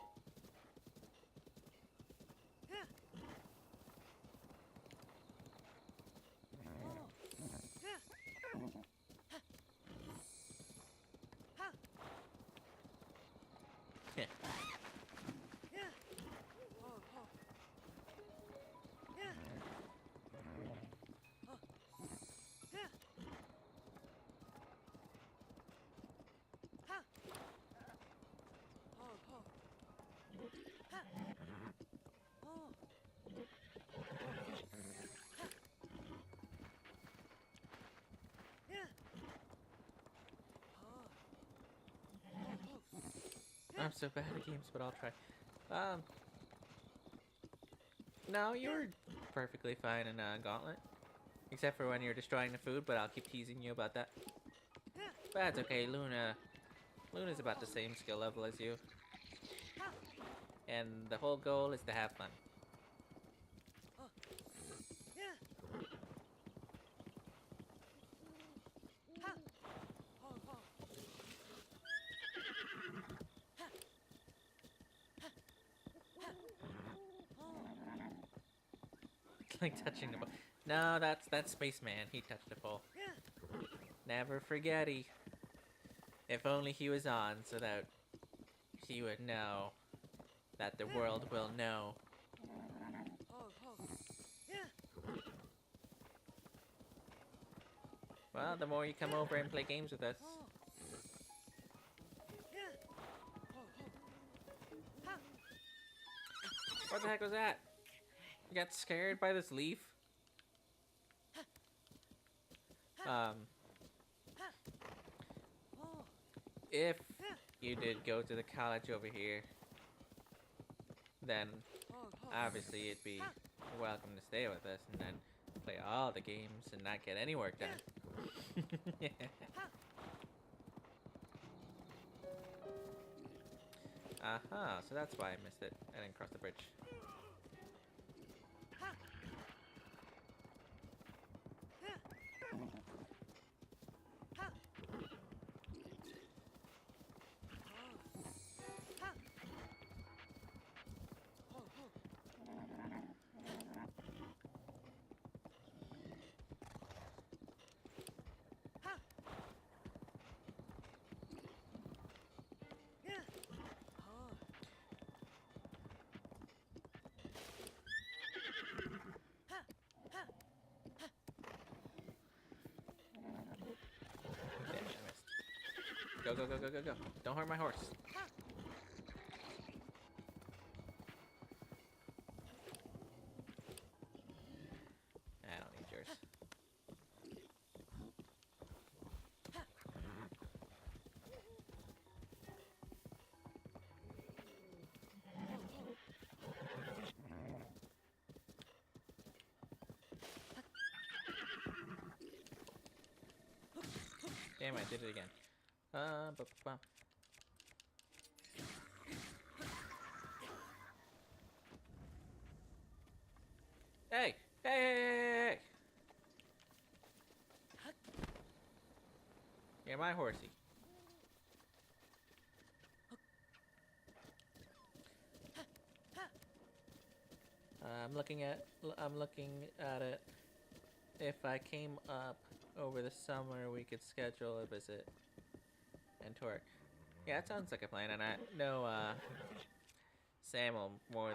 I'm so bad at games, but I'll try. No, you were perfectly fine in Gauntlet. Except for when you're destroying the food, but I'll keep teasing you about that. But that's okay, Luna's about the same skill level as you. And the whole goal is to have fun. Like touching the ball. No, that's Spaceman. He touched the pole. Never forgetty. If only he was on, so that he would know that the world will know. Well, the more you come over and play games with us. What the heck was that? You got scared by this leaf? If you did go to the college over here, then obviously it'd be welcome to stay with us and then play all the games and not get any work done. Aha, so that's why I missed it. I didn't cross the bridge. Go, go, go, go, go, go. Don't hurt my horse. I don't need yours. Damn, I did it again. Bu-bu-bum. Hey! Hey! Hey! Hey! Hey! You're my horsey. I'm looking at it. If I came up over the summer, we could schedule a visit and tour. Yeah, it sounds like a plan, and I know Sam will more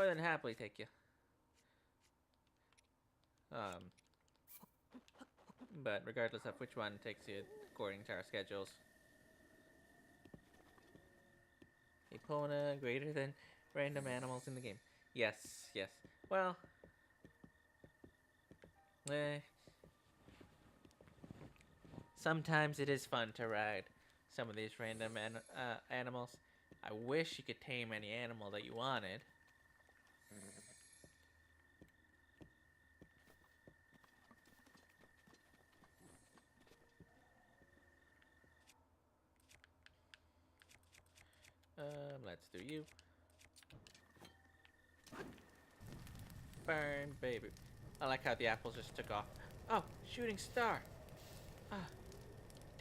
than happily take you. But regardless of which one takes you according to our schedules. Epona greater than random animals in the game. Yes, yes. Well, sometimes it is fun to ride some of these random animals. I wish you could tame any animal that you wanted. Let's do you. Burn, baby. I like how the apple just took off. Oh, shooting star. Ah,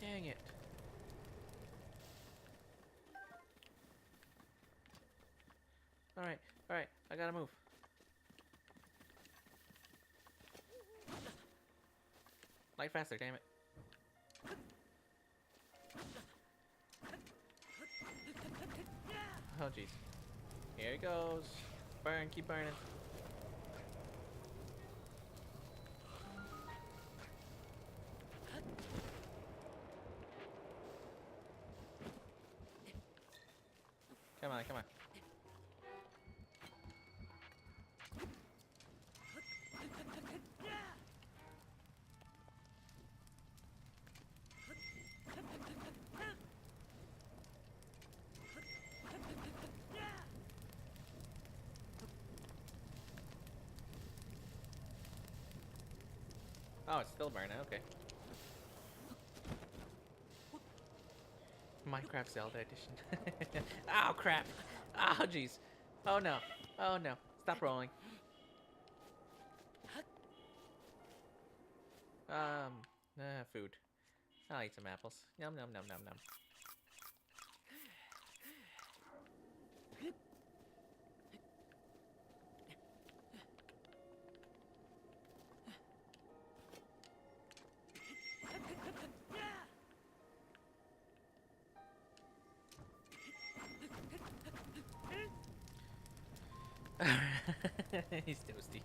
dang it. Alright, alright, I gotta move. Light faster, damn it. Oh, jeez. Here it goes. Burn, keep burning. Come on, come on. Oh, it's still burning, okay. Minecraft Zelda edition. Oh, crap. Oh, jeez. Oh, no. Oh, no. Stop rolling. Food. I'll eat some apples. Yum, yum, yum, yum, yum. He's toasty.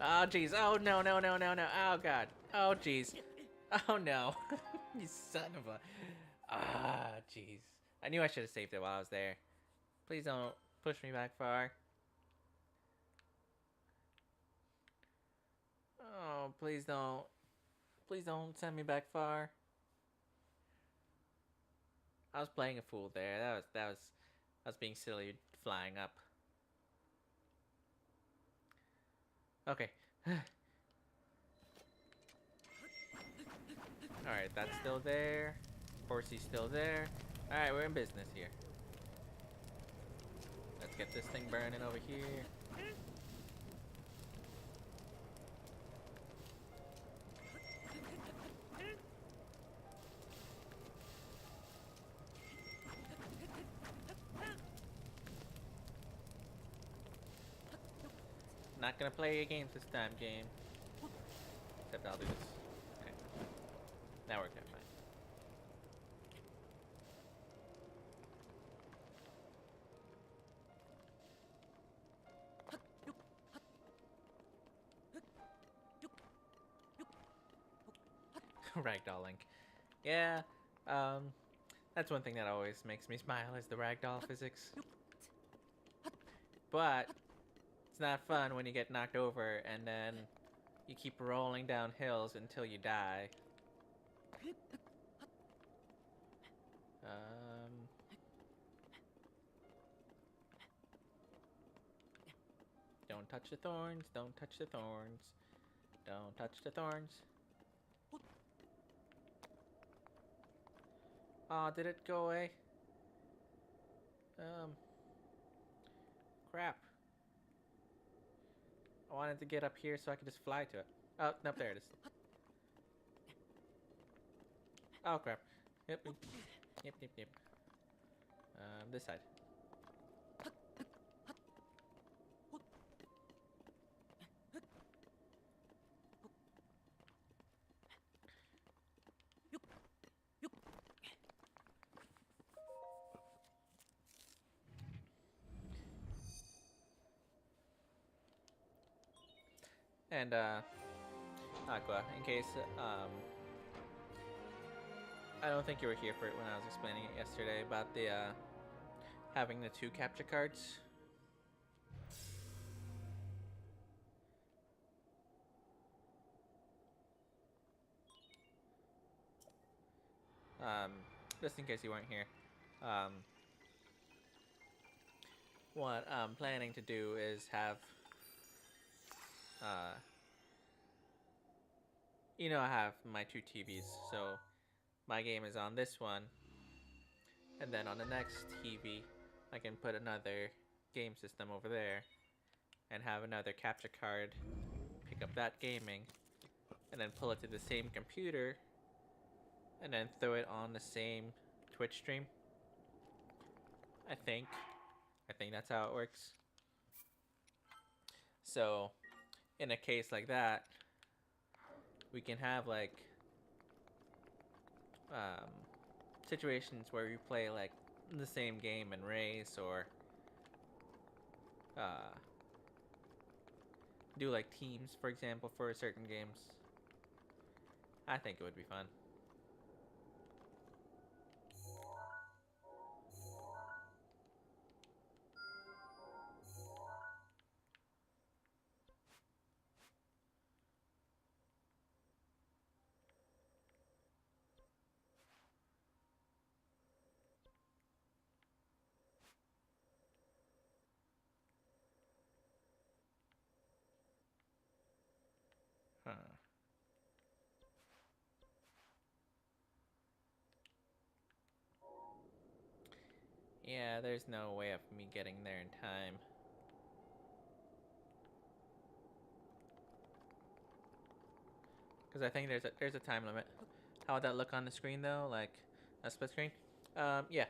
Oh, jeez. Oh, no, no, no, no, no. Oh, God. Oh, jeez. Oh, no. You son of a... Ah, jeez. I knew I should have saved it while I was there. Please don't push me back far. Oh, please don't. Please don't send me back far. I was playing a fool there. I was being silly flying up. Okay. Alright, that's still there. Horsey's still there. Alright, we're in business here. Let's get this thing burning over here. Not gonna play your games this time, game. Except I'll do this. Okay. That worked out fine. Ragdolling. Yeah, that's one thing that always makes me smile is the ragdoll physics. But it's not fun when you get knocked over and then you keep rolling down hills until you die. Don't touch the thorns. Don't touch the thorns. Don't touch the thorns. Aw, did it go away? Crap. I wanted to get up here so I could just fly to it. Oh, nope, there it is. Oh, crap. Yep. This side. And, Aqua, in case, I don't think you were here for it when I was explaining it yesterday about the, having the 2 capture cards. Just in case you weren't here. What I'm planning to do is have, you know, I have my 2 TVs, so my game is on this one, and then on the next TV, I can put another game system over there, and have another capture card, pick up that gaming, and then pull it to the same computer, and then throw it on the same Twitch stream. I think that's how it works. So, in a case like that, we can have like situations where we play like the same game and race, or do like teams, for example, for certain games. I think it would be fun. Huh. Yeah, there's no way of me getting there in time. Because I think there's a time limit. How would that look on the screen though? Like a split screen? Yeah.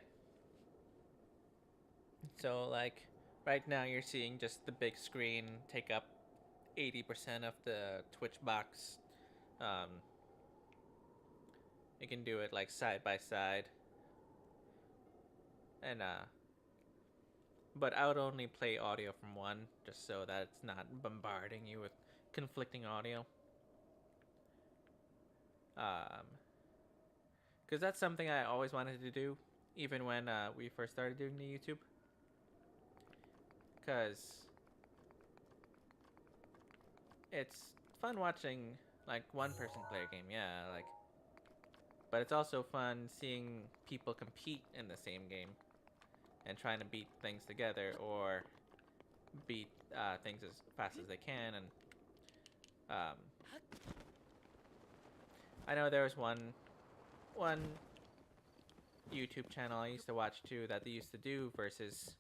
So like right now you're seeing just the big screen take up 80% of the Twitch box. You can do it like side by side. And but I would only play audio from one, just so that it's not bombarding you with conflicting audio. Because that's something I always wanted to do, even when we first started doing the YouTube. Because it's fun watching like one person play a game, yeah, like, but it's also fun seeing people compete in the same game and trying to beat things together, or beat things as fast as they can. And I know there was one YouTube channel I used to watch too that they used to do versus,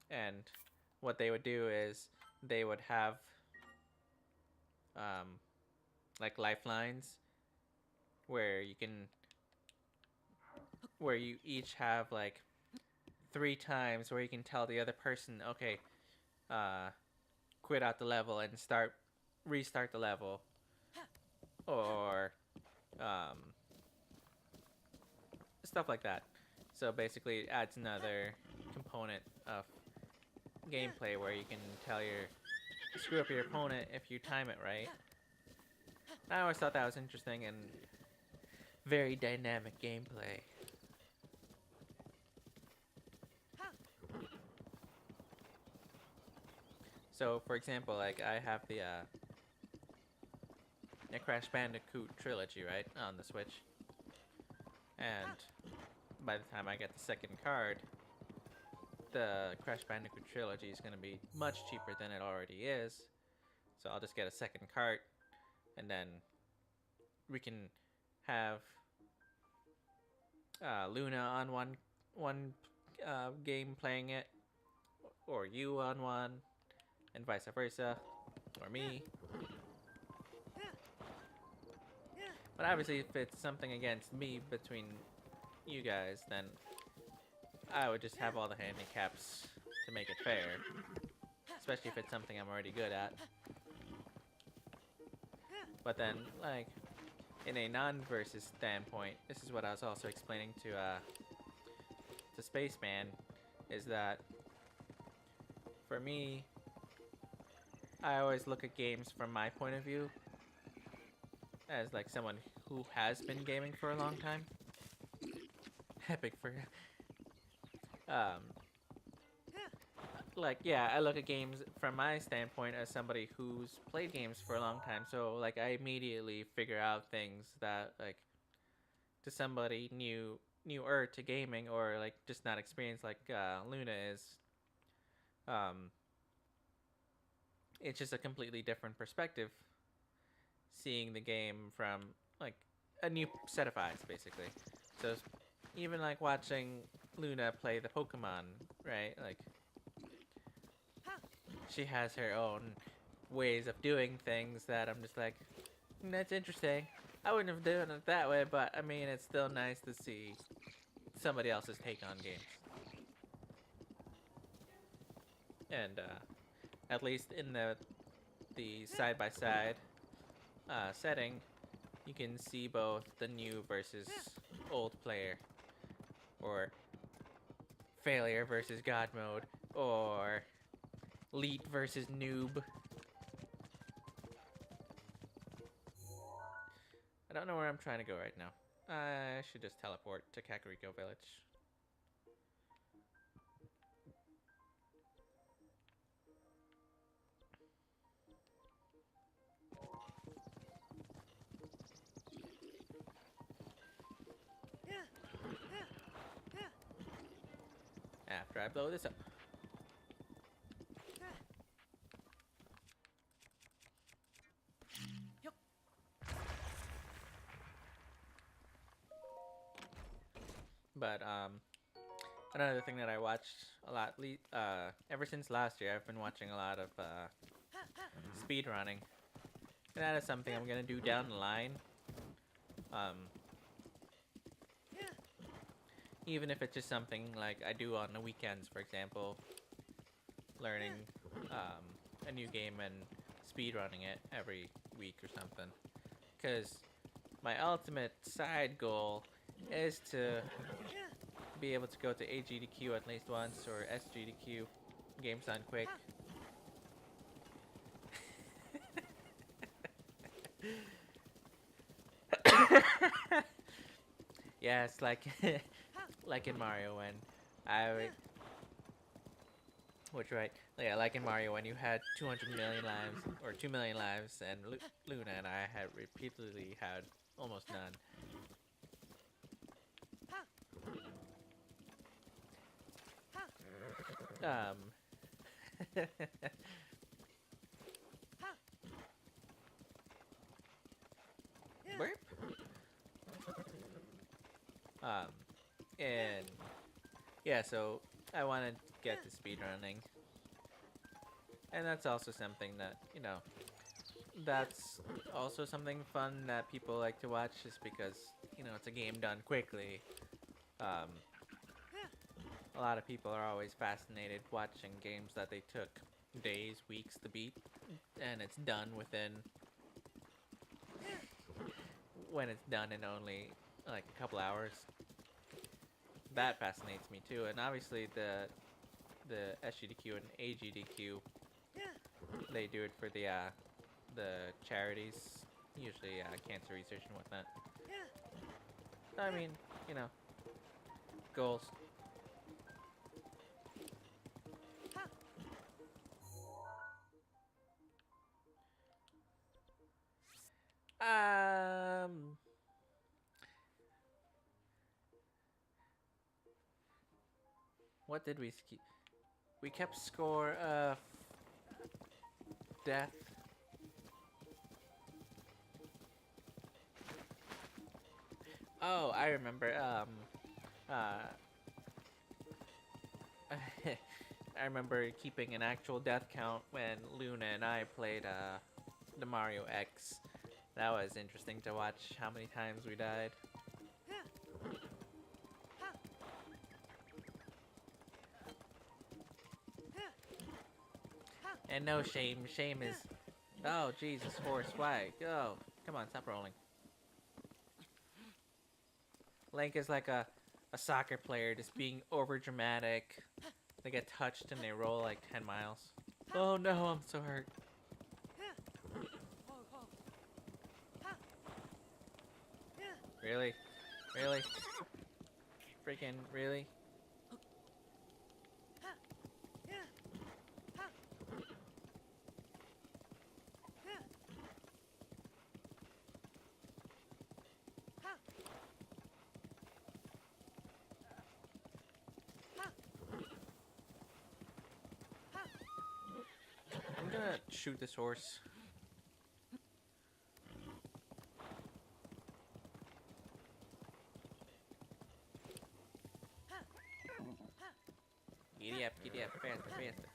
and what they would do is they would have like lifelines where you each have like 3 times where you can tell the other person, okay, quit out the level and restart the level, or stuff like that. So basically it adds another component of gameplay where you can screw up your opponent if you time it right. I always thought that was interesting and very dynamic gameplay. So, for example, like I have the Crash Bandicoot trilogy, right, on the Switch, and by the time I get the second card, the Crash Bandicoot trilogy is going to be much cheaper than it already is. So I'll just get a second cart, and then we can have Luna on one game playing it, or you on one, and vice versa, or me. But obviously, if it's something against me between you guys, then I would just have all the handicaps to make it fair. Especially if it's something I'm already good at. But then, like, in a non-versus standpoint, this is what I was also explaining to Spaceman, is that for me, I always look at games from my point of view as like someone who has been gaming for a long time. Epic for like, yeah, I look at games from my standpoint as somebody who's played games for a long time. So like I immediately figure out things that like to somebody newer to gaming, or like just not experienced like Luna is. It's just a completely different perspective seeing the game from like a new set of eyes, basically. So even like watching Luna play the Pokemon, right? Like she has her own ways of doing things that I'm just like, that's interesting. I wouldn't have done it that way, but I mean, it's still nice to see somebody else's take on games. And at least in the side-by-side setting, you can see both the new versus old player, or failure versus god mode, or elite versus noob. I don't know where I'm trying to go right now. I should just teleport to Kakariko Village. After I blow this up. But another thing that I watched a lot ever since last year, I've been watching a lot of speed running, and that is something I'm gonna do down the line. Even if it's just something like I do on the weekends, for example, learning a new game and speed running it every week or something. Because my ultimate side goal is to be able to go to AGDQ at least once, or SGDQ, Games Done Quick. Yeah, it's like like in Mario when right? Yeah, like in Mario when you had 200 million lives or 2 million lives, and Luna and I had repeatedly had almost none. Burp. And yeah, so I want to get to speedrunning, and that's also something that, you know, that's also something fun that people like to watch, just because, you know, it's a game done quickly. A lot of people are always fascinated watching games that they took days, weeks to beat, and it's done when it's done in only like a couple hours. That fascinates me too, and obviously the SGDQ and AGDQ, they do it for the charities, usually cancer research and whatnot. I mean, you know, goals. What did we skip? We kept score of death. Oh, I remember. Uh, I remember keeping an actual death count when Luna and I played the Mario X. That was interesting to watch how many times we died. And no shame. Shame is... Oh, Jesus, horse, why? Go. Come on, stop rolling. Link is like a soccer player just being over dramatic. They get touched and they roll like 10 miles. Oh no, I'm so hurt. Really? Really? Freaking really? I'm gonna shoot this horse. Giddy up, faster, faster.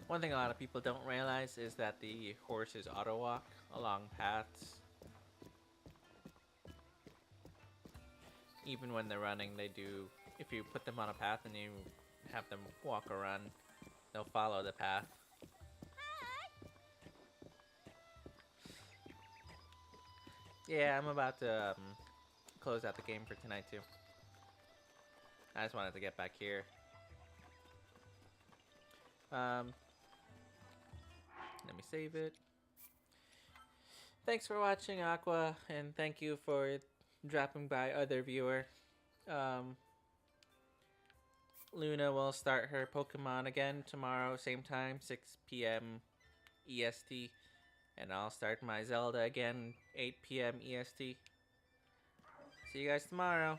One thing a lot of people don't realize is that the horses auto-walk along paths. Even when they're running, they do. If you put them on a path and you have them walk or run, they'll follow the path. Yeah, I'm about to close out the game for tonight too. I just wanted to get back here. Let me save it. Thanks for watching, Aqua, and thank you for dropping by, other viewer. Luna will start her Pokemon again tomorrow, same time, 6 p.m. EST. And I'll start my Zelda again, 8 p.m. EST. See you guys tomorrow.